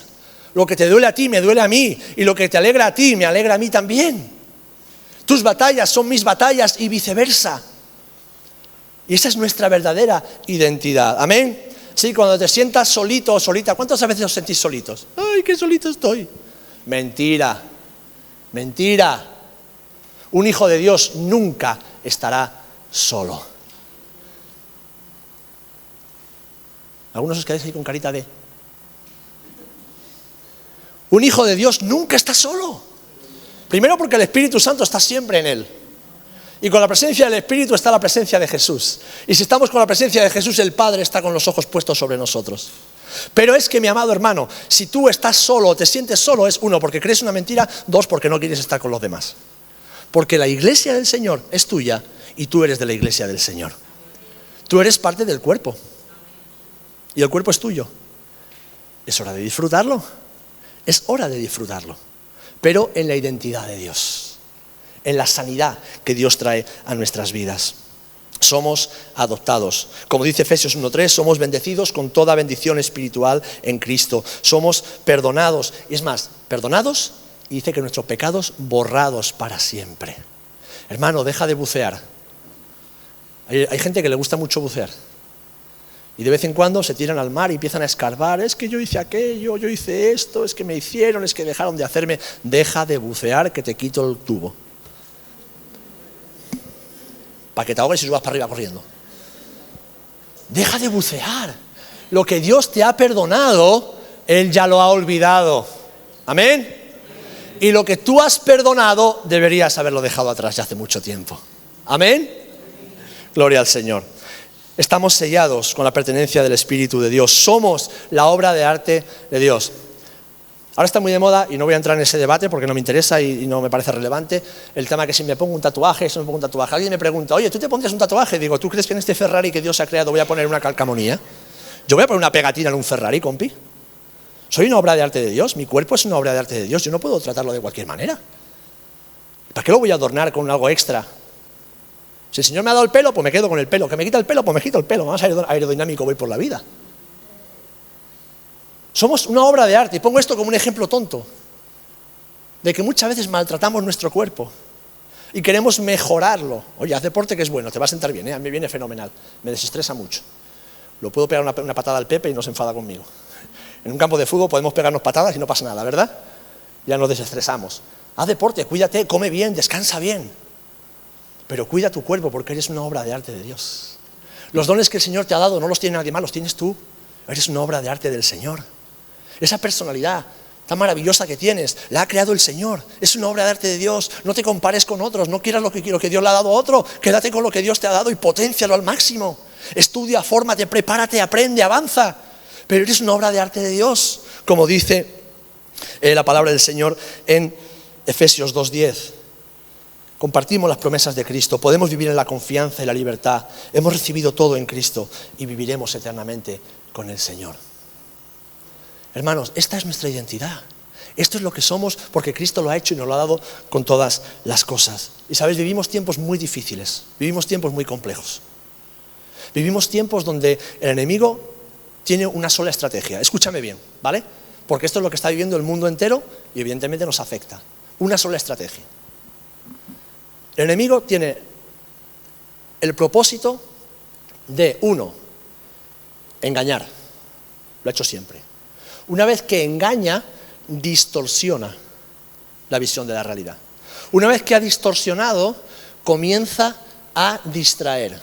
Speaker 1: Lo que te duele a ti me duele a mí. Y lo que te alegra a ti me alegra a mí también. Tus batallas son mis batallas y viceversa. Y esa es nuestra verdadera identidad. ¿Amén? Sí, cuando te sientas solito o solita, ¿cuántas veces os sentís solitos? ¡Ay, qué solito estoy! Mentira, mentira. Un hijo de Dios nunca estará solo. Algunos os quedáis ahí con carita de... Un hijo de Dios nunca está solo. Primero porque el Espíritu Santo está siempre en él. Y con la presencia del Espíritu está la presencia de Jesús. Y si estamos con la presencia de Jesús, el Padre está con los ojos puestos sobre nosotros. Pero es que, mi amado hermano, si tú estás solo o te sientes solo, es uno, porque crees una mentira, dos, porque no quieres estar con los demás. Porque la iglesia del Señor es tuya y tú eres de la iglesia del Señor. Tú eres parte del cuerpo. Y el cuerpo es tuyo. Es hora de disfrutarlo. Es hora de disfrutarlo. Pero en la identidad de Dios. En la sanidad que Dios trae a nuestras vidas. Somos adoptados. Como dice Efesios 1:3, somos bendecidos con toda bendición espiritual en Cristo. Somos perdonados. Y es más, perdonados y dice que nuestros pecados borrados para siempre. Hermano, deja de bucear. Hay gente que le gusta mucho bucear. Y de vez en cuando se tiran al mar y empiezan a escarbar. Es que yo hice aquello, yo hice esto, es que me hicieron, es que dejaron de hacerme. Deja de bucear que te quito el tubo. Para que te ahogues y subas para arriba corriendo. Deja de bucear. Lo que Dios te ha perdonado, Él ya lo ha olvidado. Amén. Y lo que tú has perdonado, deberías haberlo dejado atrás ya hace mucho tiempo. Amén. Gloria al Señor. Estamos sellados con la pertenencia del Espíritu de Dios. Somos la obra de arte de Dios. Ahora está muy de moda, y no voy a entrar en ese debate porque no me interesa y no me parece relevante, el tema que si me pongo un tatuaje, si no me pongo un tatuaje. Alguien me pregunta, oye, ¿tú te pondrías un tatuaje? Digo, ¿tú crees que en este Ferrari que Dios ha creado voy a poner una calcamonía? Yo voy a poner una pegatina en un Ferrari, compi. Soy una obra de arte de Dios, mi cuerpo es una obra de arte de Dios, yo no puedo tratarlo de cualquier manera. ¿Para qué lo voy a adornar con algo extra? Si el Señor me ha dado el pelo, pues me quedo con el pelo. Que me quita el pelo, pues me quito el pelo. Más aerodinámico voy por la vida. Somos una obra de arte, y pongo esto como un ejemplo tonto, de que muchas veces maltratamos nuestro cuerpo y queremos mejorarlo. Oye, haz deporte que es bueno, te va a sentar bien, a mí me viene fenomenal, me desestresa mucho. Lo puedo pegar una patada al Pepe y no se enfada conmigo. En un campo de fútbol podemos pegarnos patadas y no pasa nada, ¿verdad? Ya nos desestresamos. Haz deporte, cuídate, come bien, descansa bien. Pero cuida tu cuerpo porque eres una obra de arte de Dios. Los dones que el Señor te ha dado no los tiene nadie más, los tienes tú. Eres una obra de arte del Señor. Esa personalidad tan maravillosa que tienes, la ha creado el Señor. Es una obra de arte de Dios. No te compares con otros, no quieras lo que Dios le ha dado a otro. Quédate con lo que Dios te ha dado y poténcialo al máximo. Estudia, fórmate, prepárate, aprende, avanza. Pero eres una obra de arte de Dios, como dice la palabra del Señor en Efesios 2:10. Compartimos las promesas de Cristo, podemos vivir en la confianza y la libertad. Hemos recibido todo en Cristo y viviremos eternamente con el Señor. Hermanos, esta es nuestra identidad. Esto es lo que somos porque Cristo lo ha hecho y nos lo ha dado con todas las cosas. Y sabéis, vivimos tiempos muy difíciles, vivimos tiempos muy complejos. Vivimos tiempos donde el enemigo tiene una sola estrategia. Escúchame bien, ¿vale? Porque esto es lo que está viviendo el mundo entero y evidentemente nos afecta. Una sola estrategia. El enemigo tiene el propósito de, uno, engañar. Lo ha hecho siempre. Una vez que engaña, distorsiona la visión de la realidad. Una vez que ha distorsionado, comienza a distraer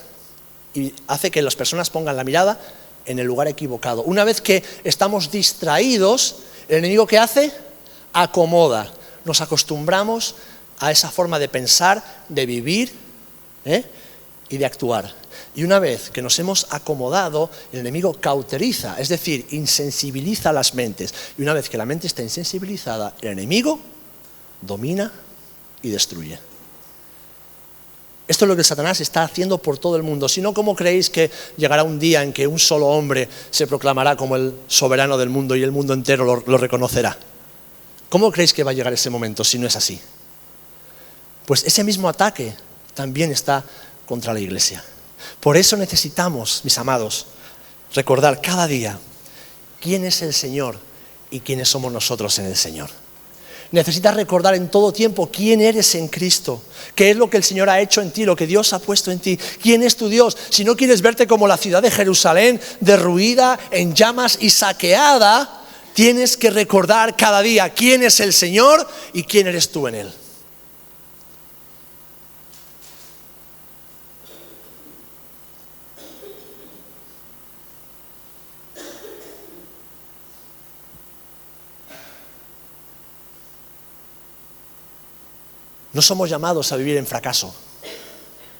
Speaker 1: y hace que las personas pongan la mirada en el lugar equivocado. Una vez que estamos distraídos, el enemigo ¿qué hace? Acomoda. Nos acostumbramos a esa forma de pensar, de vivir y de actuar. Y una vez que nos hemos acomodado, el enemigo cauteriza, es decir, insensibiliza las mentes. Y una vez que la mente está insensibilizada, el enemigo domina y destruye. Esto es lo que Satanás está haciendo por todo el mundo. Si no, ¿cómo creéis que llegará un día en que un solo hombre se proclamará como el soberano del mundo y el mundo entero lo reconocerá? ¿Cómo creéis que va a llegar ese momento si no es así? Pues ese mismo ataque también está contra la Iglesia. Por eso necesitamos, mis amados, recordar cada día quién es el Señor y quiénes somos nosotros en el Señor. Necesitas recordar en todo tiempo quién eres en Cristo, qué es lo que el Señor ha hecho en ti, lo que Dios ha puesto en ti, quién es tu Dios. Si no quieres verte como la ciudad de Jerusalén, derruida, en llamas y saqueada, tienes que recordar cada día quién es el Señor y quién eres tú en Él. No somos llamados a vivir en fracaso.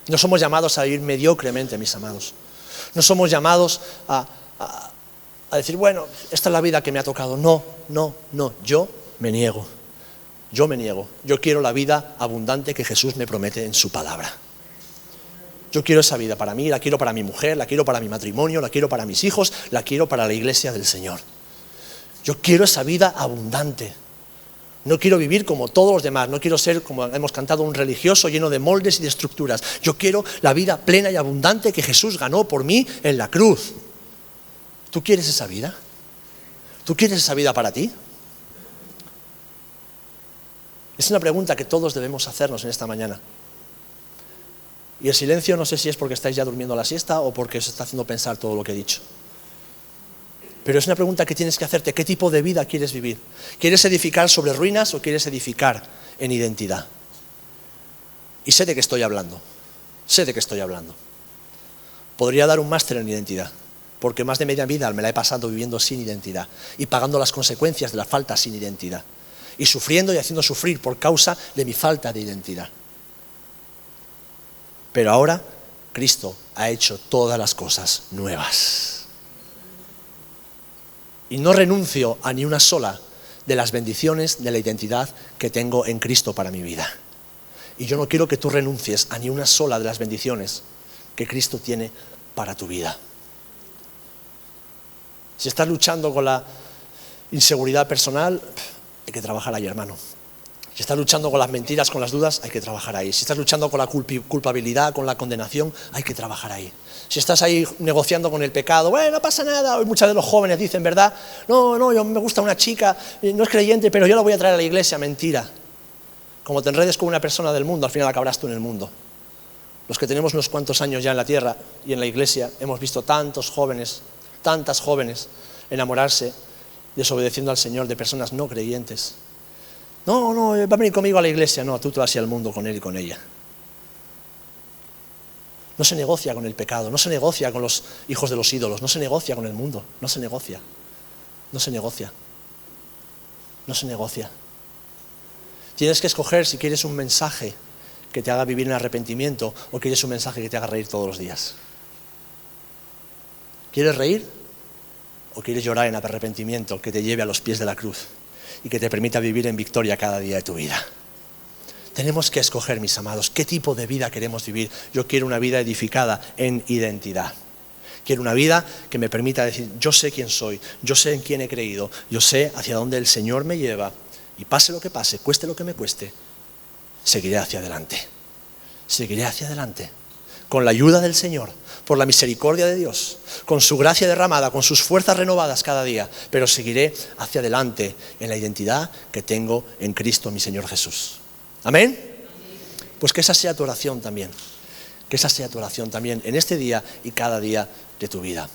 Speaker 1: No somos llamados a vivir mediocremente, mis amados. No somos llamados a decir, bueno, esta es la vida que me ha tocado. No. Yo me niego. Yo quiero la vida abundante que Jesús me promete en su palabra. Yo quiero esa vida para mí, la quiero para mi mujer, la quiero para mi matrimonio, la quiero para mis hijos, la quiero para la iglesia del Señor. Yo quiero esa vida abundante. No quiero vivir como todos los demás, no quiero ser, como hemos cantado, un religioso lleno de moldes y de estructuras. Yo quiero la vida plena y abundante que Jesús ganó por mí en la cruz. ¿Tú quieres esa vida? ¿Tú quieres esa vida para ti? Es una pregunta que todos debemos hacernos en esta mañana. Y el silencio no sé si es porque estáis ya durmiendo la siesta o porque os está haciendo pensar todo lo que he dicho. Pero es una pregunta que tienes que hacerte. ¿Qué tipo de vida quieres vivir? ¿Quieres edificar sobre ruinas o quieres edificar en identidad? Y sé de qué estoy hablando. Podría dar un máster en identidad, porque más de media vida me la he pasado viviendo sin identidad y pagando las consecuencias de la falta sin identidad. Y sufriendo y haciendo sufrir por causa de mi falta de identidad. Pero ahora Cristo ha hecho todas las cosas nuevas. Y no renuncio a ni una sola de las bendiciones de la identidad que tengo en Cristo para mi vida. Y yo no quiero que tú renuncies a ni una sola de las bendiciones que Cristo tiene para tu vida. Si estás luchando con la inseguridad personal, hay que trabajar ahí, hermano. Si estás luchando con las mentiras, con las dudas, hay que trabajar ahí. Si estás luchando con la culpabilidad, con la condenación, hay que trabajar ahí. Si estás ahí negociando con el pecado, bueno, no pasa nada. Hoy muchos de los jóvenes dicen, ¿verdad? No, yo me gusta una chica, no es creyente, pero yo la voy a traer a la iglesia. Mentira. Como te enredes con una persona del mundo, al final acabarás tú en el mundo. Los que tenemos unos cuantos años ya en la tierra y en la iglesia, hemos visto tantas jóvenes enamorarse, desobedeciendo al Señor, de personas no creyentes. No, va a venir conmigo a la iglesia. No, tú te vas a ir al mundo con él y con ella. No se negocia con el pecado, no se negocia con los hijos de los ídolos, no se negocia con el mundo, no se negocia. Tienes que escoger si quieres un mensaje que te haga vivir en arrepentimiento o quieres un mensaje que te haga reír todos los días. ¿Quieres reír o quieres llorar en arrepentimiento que te lleve a los pies de la cruz y que te permita vivir en victoria cada día de tu vida? Tenemos que escoger, mis amados, qué tipo de vida queremos vivir. Yo quiero una vida edificada en identidad. Quiero una vida que me permita decir, yo sé quién soy, yo sé en quién he creído, yo sé hacia dónde el Señor me lleva, y pase lo que pase, cueste lo que me cueste, seguiré hacia adelante. Seguiré hacia adelante. Con la ayuda del Señor, por la misericordia de Dios, con su gracia derramada, con sus fuerzas renovadas cada día, pero seguiré hacia adelante en la identidad que tengo en Cristo, mi Señor Jesús. ¿Amén? Pues que esa sea tu oración también. Que esa sea tu oración también en este día y cada día de tu vida.